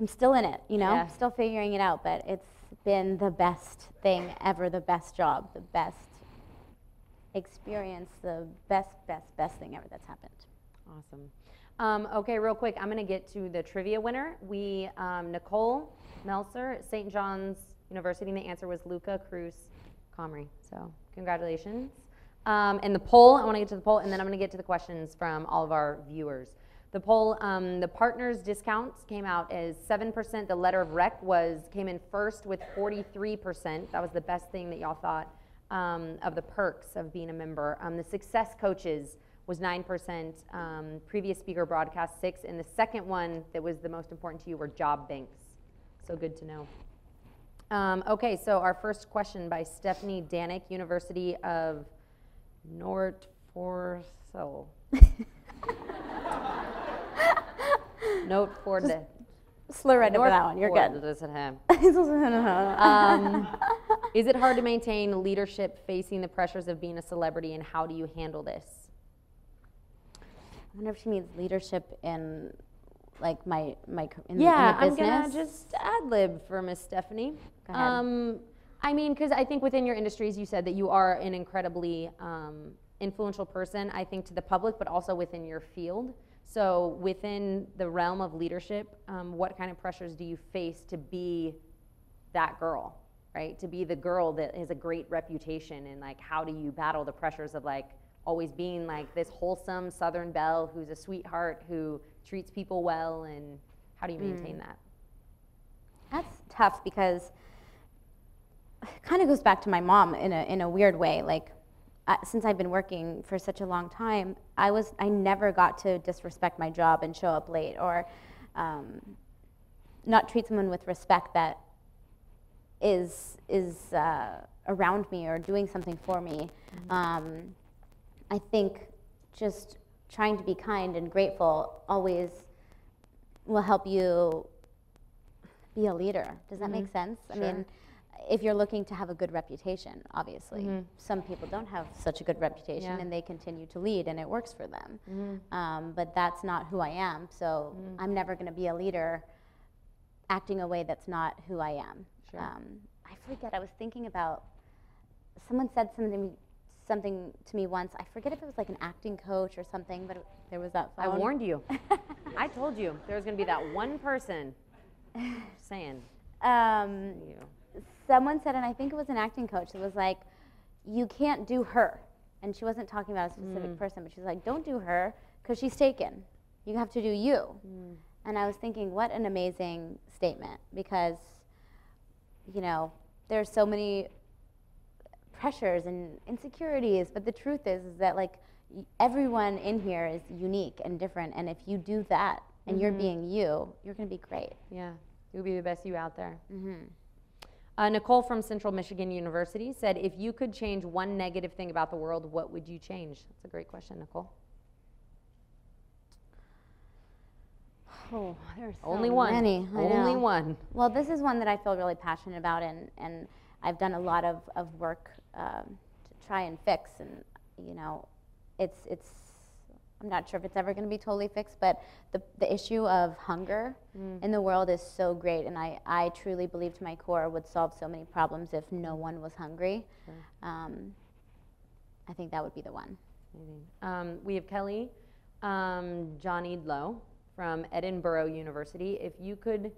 still in it, you know, Yeah. still figuring it out, but it's been the best thing ever, the best job, the best experience, the best thing ever that's happened. Awesome. Okay, real quick, I'm going to get to the trivia winner. Nicole Melser at St. John's University, and the answer was Luca Cruz Comrie. So congratulations. And the poll, I want to get to the poll, and then I'm going to get to the questions from all of our viewers. The poll, the partners discounts came out as 7%. The letter of rec came in first with 43%. That was the best thing that y'all thought of the perks of being a member. The success coaches was 9%, previous speaker broadcast 6%, and the second one that was the most important to you were job banks. So good to know. Okay, so our first question by Stephanie Danick, University of Nordforcel. Note for the Slur right over that one. You're good. Is it hard to maintain leadership facing the pressures of being a celebrity, and how do you handle this? I wonder if she means leadership in like in the business. I'm gonna just ad lib for Miss Stephanie. Go ahead. I mean, because I think within your industries, you said that you are an incredibly influential person, I think, to the public, but also within your field. So within the realm of leadership, what kind of pressures do you face to be that girl, right? To be the girl that has a great reputation, and like, how do you battle the pressures of like always being like this wholesome Southern belle who's a sweetheart, who treats people well, and how do you maintain that? That's tough, because it kind of goes back to my mom in a weird way. Like, since I've been working for such a long time, I never got to disrespect my job and show up late, or not treat someone with respect that is around me or doing something for me. I think just trying to be kind and grateful always will help you be a leader. Does that make sense? Sure. I mean, if you're looking to have a good reputation, obviously. Some people don't have such a good reputation, and they continue to lead, and it works for them. But that's not who I am, so I'm never going to be a leader acting a way that's not who I am. Sure. I forget, I was thinking about, someone said something to me once. I forget if it was like an acting coach or something, but there was that phone. I warned you. I told you there was going to be that one person saying. Someone said, and I think it was an acting coach, it was like, you can't do her. And she wasn't talking about a specific person, but she was like, don't do her, because she's taken. You have to do you. And I was thinking, what an amazing statement, because, you know, there's so many pressures and insecurities, but the truth is that like everyone in here is unique and different, and if you do that and you're being you, you're going to be great. Yeah, you'll be the best you out there. Nicole from Central Michigan University said, if you could change one negative thing about the world, what would you change? That's a great question, Nicole. Oh, there's so Only one. many. Only one. Well, this is one that I feel really passionate about, and I've done a lot of work to try and fix, and you know, it's I'm not sure if it's ever going to be totally fixed, but the issue of hunger in the world is so great, and I truly believe to my core would solve so many problems if no one was hungry. Sure. I think that would be the one. We have Kelly Johnidlo from Edinburgh University. If you could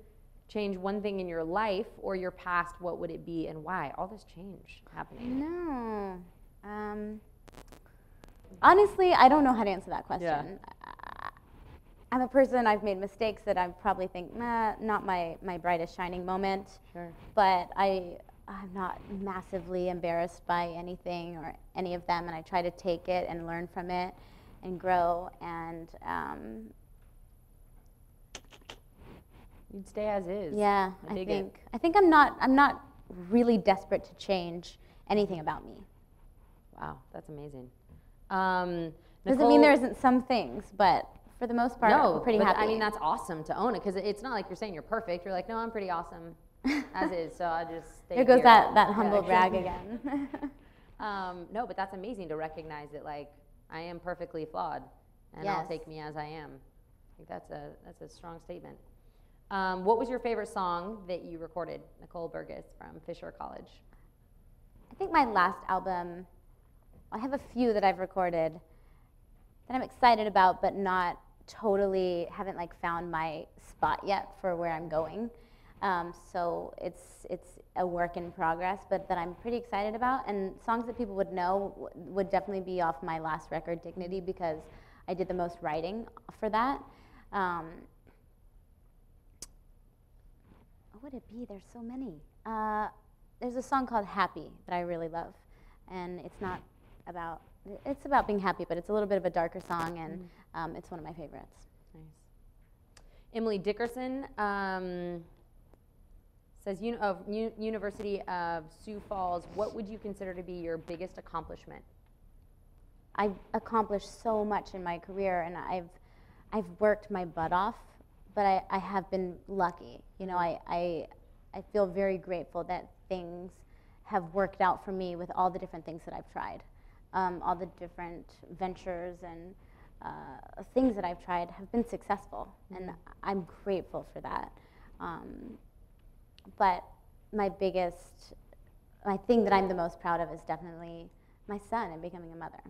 change one thing in your life or your past, what would it be and why? All this change happening. No. Honestly, I don't know how to answer that question. Yeah. I'm a person, I've made mistakes that I probably think, not my brightest shining moment. Sure. But I'm not massively embarrassed by anything or any of them, and I try to take it and learn from it and grow, and you'd stay as is. yeah, I think I'm not really desperate to change anything about me. Wow, that's amazing. Doesn't mean there isn't some things, but for the most part, I'm pretty happy. I mean, that's awesome to own it, because it's not like you're saying you're perfect. You're like, no, I'm pretty awesome as is, so I'll just stay There goes here. that humble brag again. No, but that's amazing to recognize that, like, I am perfectly flawed, and Yes. I'll take me as I am. I think that's a strong statement. What was your favorite song that you recorded, Nicole Burgess from Fisher College? I think my last album, I have a few that I've recorded that I'm excited about, but not totally, haven't like found my spot yet for where I'm going. So it's a work in progress, but that I'm pretty excited about. And songs that people would know would definitely be off my last record, Dignity, because I did the most writing for that. What would it be? There's so many. There's a song called Happy that I really love, and it's about being happy, but it's a little bit of a darker song, and it's one of my favorites. Nice. Emily Dickerson says, University of Sioux Falls, what would you consider to be your biggest accomplishment? I've accomplished so much in my career, and I've worked my butt off, but I have been lucky. You know, I feel very grateful that things have worked out for me with all the different things that I've tried. All the different ventures and things that I've tried have been successful, and I'm grateful for that. But my thing that I'm the most proud of is definitely my son and becoming a mother.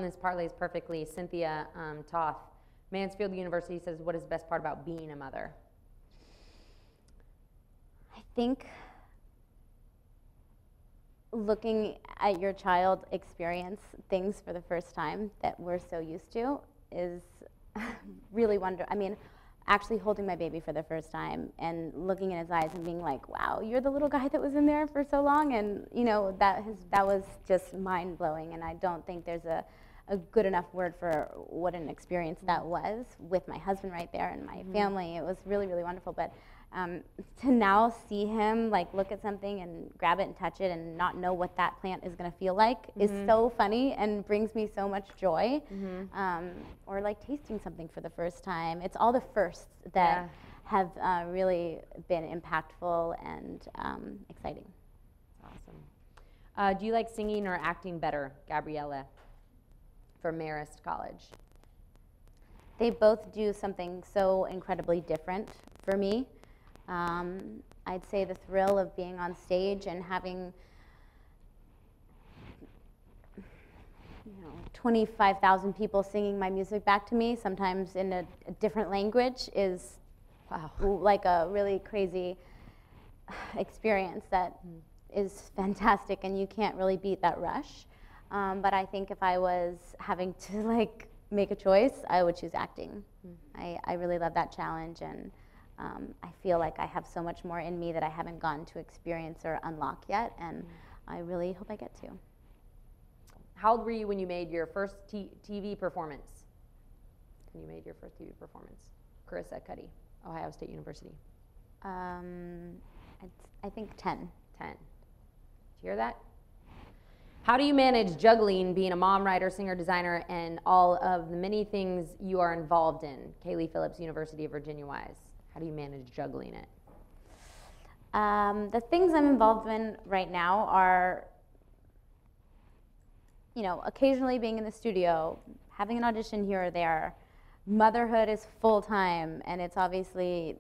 This parlays perfectly. Cynthia Toth, Mansfield University says, what is the best part about being a mother? I think looking at your child experience things for the first time that we're so used to is really wonderful. I mean, actually holding my baby for the first time and looking in his eyes and being like, wow, you're the little guy that was in there for so long, and you know, that was just mind-blowing, and I don't think there's a good enough word for what an experience that was with my husband right there and my family. It was really, really wonderful. But to now see him like look at something and grab it and touch it and not know what that plant is going to feel like is so funny and brings me so much joy. Or like tasting something for the first time. It's all the firsts that have really been impactful and exciting. Awesome. Do you like singing or acting better, Gabriella from Marist College? They both do something so incredibly different for me. I'd say the thrill of being on stage and having 25,000 people singing my music back to me, sometimes in a different language, is like a really crazy experience that is fantastic, and you can't really beat that rush. But I think if I was having to like make a choice, I would choose acting. I really love that challenge, and I feel like I have so much more in me that I haven't gotten to experience or unlock yet, and I really hope I get to. How old were you when you made your first TV performance? When you made your first TV performance? Carissa Cuddy, Ohio State University. I think 10. 10. Did you hear that? How do you manage juggling being a mom, writer, singer, designer, and all of the many things you are involved in? Kaylee Phillips, University of Virginia Wise. How do you manage juggling it? The things I'm involved in right now are, you know, occasionally being in the studio, having an audition here or there. Motherhood is full-time, and it's obviously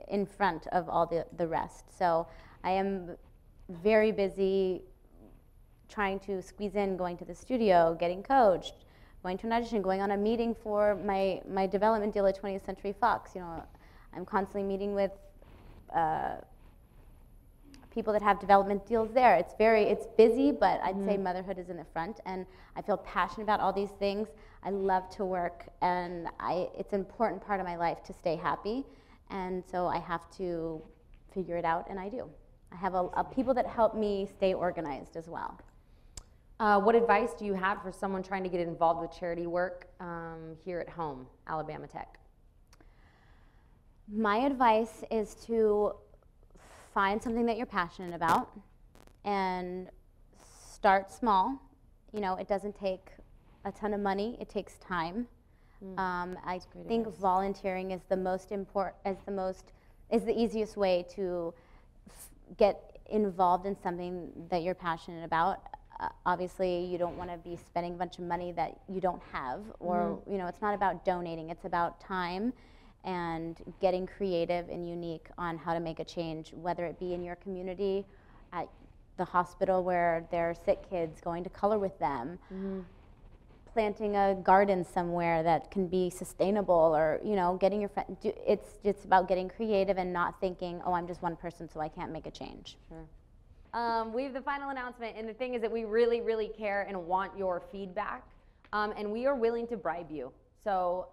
in front of all the rest. So I am very busy trying to squeeze in going to the studio, getting coached, going to an audition, going on a meeting for my development deal at 20th Century Fox. You know, I'm constantly meeting with people that have development deals there. It's busy, but I'd say motherhood is in the front, and I feel passionate about all these things. I love to work, and it's an important part of my life to stay happy, and so I have to figure it out, and I do. I have people that help me stay organized as well. What advice do you have for someone trying to get involved with charity work here at home, Alabama Tech? My advice is to find something that you're passionate about and start small. You know, it doesn't take a ton of money, it takes time. I think volunteering is the most important, is the easiest way to get involved in something that you're passionate about. Obviously, you don't want to be spending a bunch of money that you don't have, or you know, it's not about donating, it's about time and getting creative and unique on how to make a change, whether it be in your community, at the hospital where there are sick kids, going to color with them, planting a garden somewhere that can be sustainable, or you know, getting your friend. It's about getting creative and not thinking, oh, I'm just one person, so I can't make a change. Sure. We have the final announcement, and the thing is that we really, really care and want your feedback, and we are willing to bribe you. So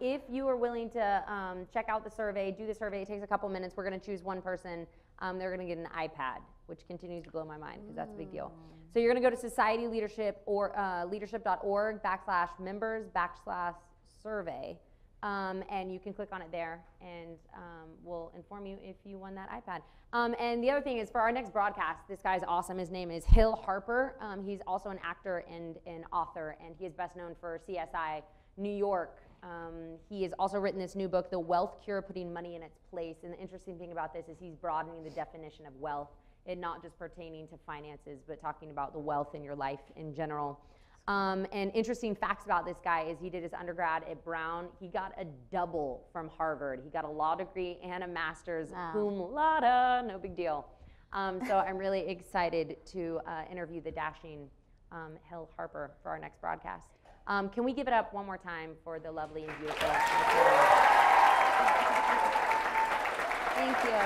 if you are willing to check out the survey, do the survey, it takes a couple minutes. We're going to choose one person. They're going to get an iPad, which continues to blow my mind because that's a big deal. So you're going to go to Society Leadership or leadership.org/members/survey, and you can click on it there, and we'll inform you if you won that iPad. And the other thing is, for our next broadcast, this guy's awesome. His name is Hill Harper. He's also an actor and an author, and he is best known for CSI New York. He has also written this new book, The Wealth Cure, Putting Money in Its Place. And the interesting thing about this is he's broadening the definition of wealth, and not just pertaining to finances, but talking about the wealth in your life in general. And interesting facts about this guy is he did his undergrad at Brown. He got a double from Harvard. He got a law degree and a master's, cum laude, no big deal. So I'm really excited to interview the dashing Hill Harper for our next broadcast. Can we give it up one more time for the lovely and beautiful? Thank you.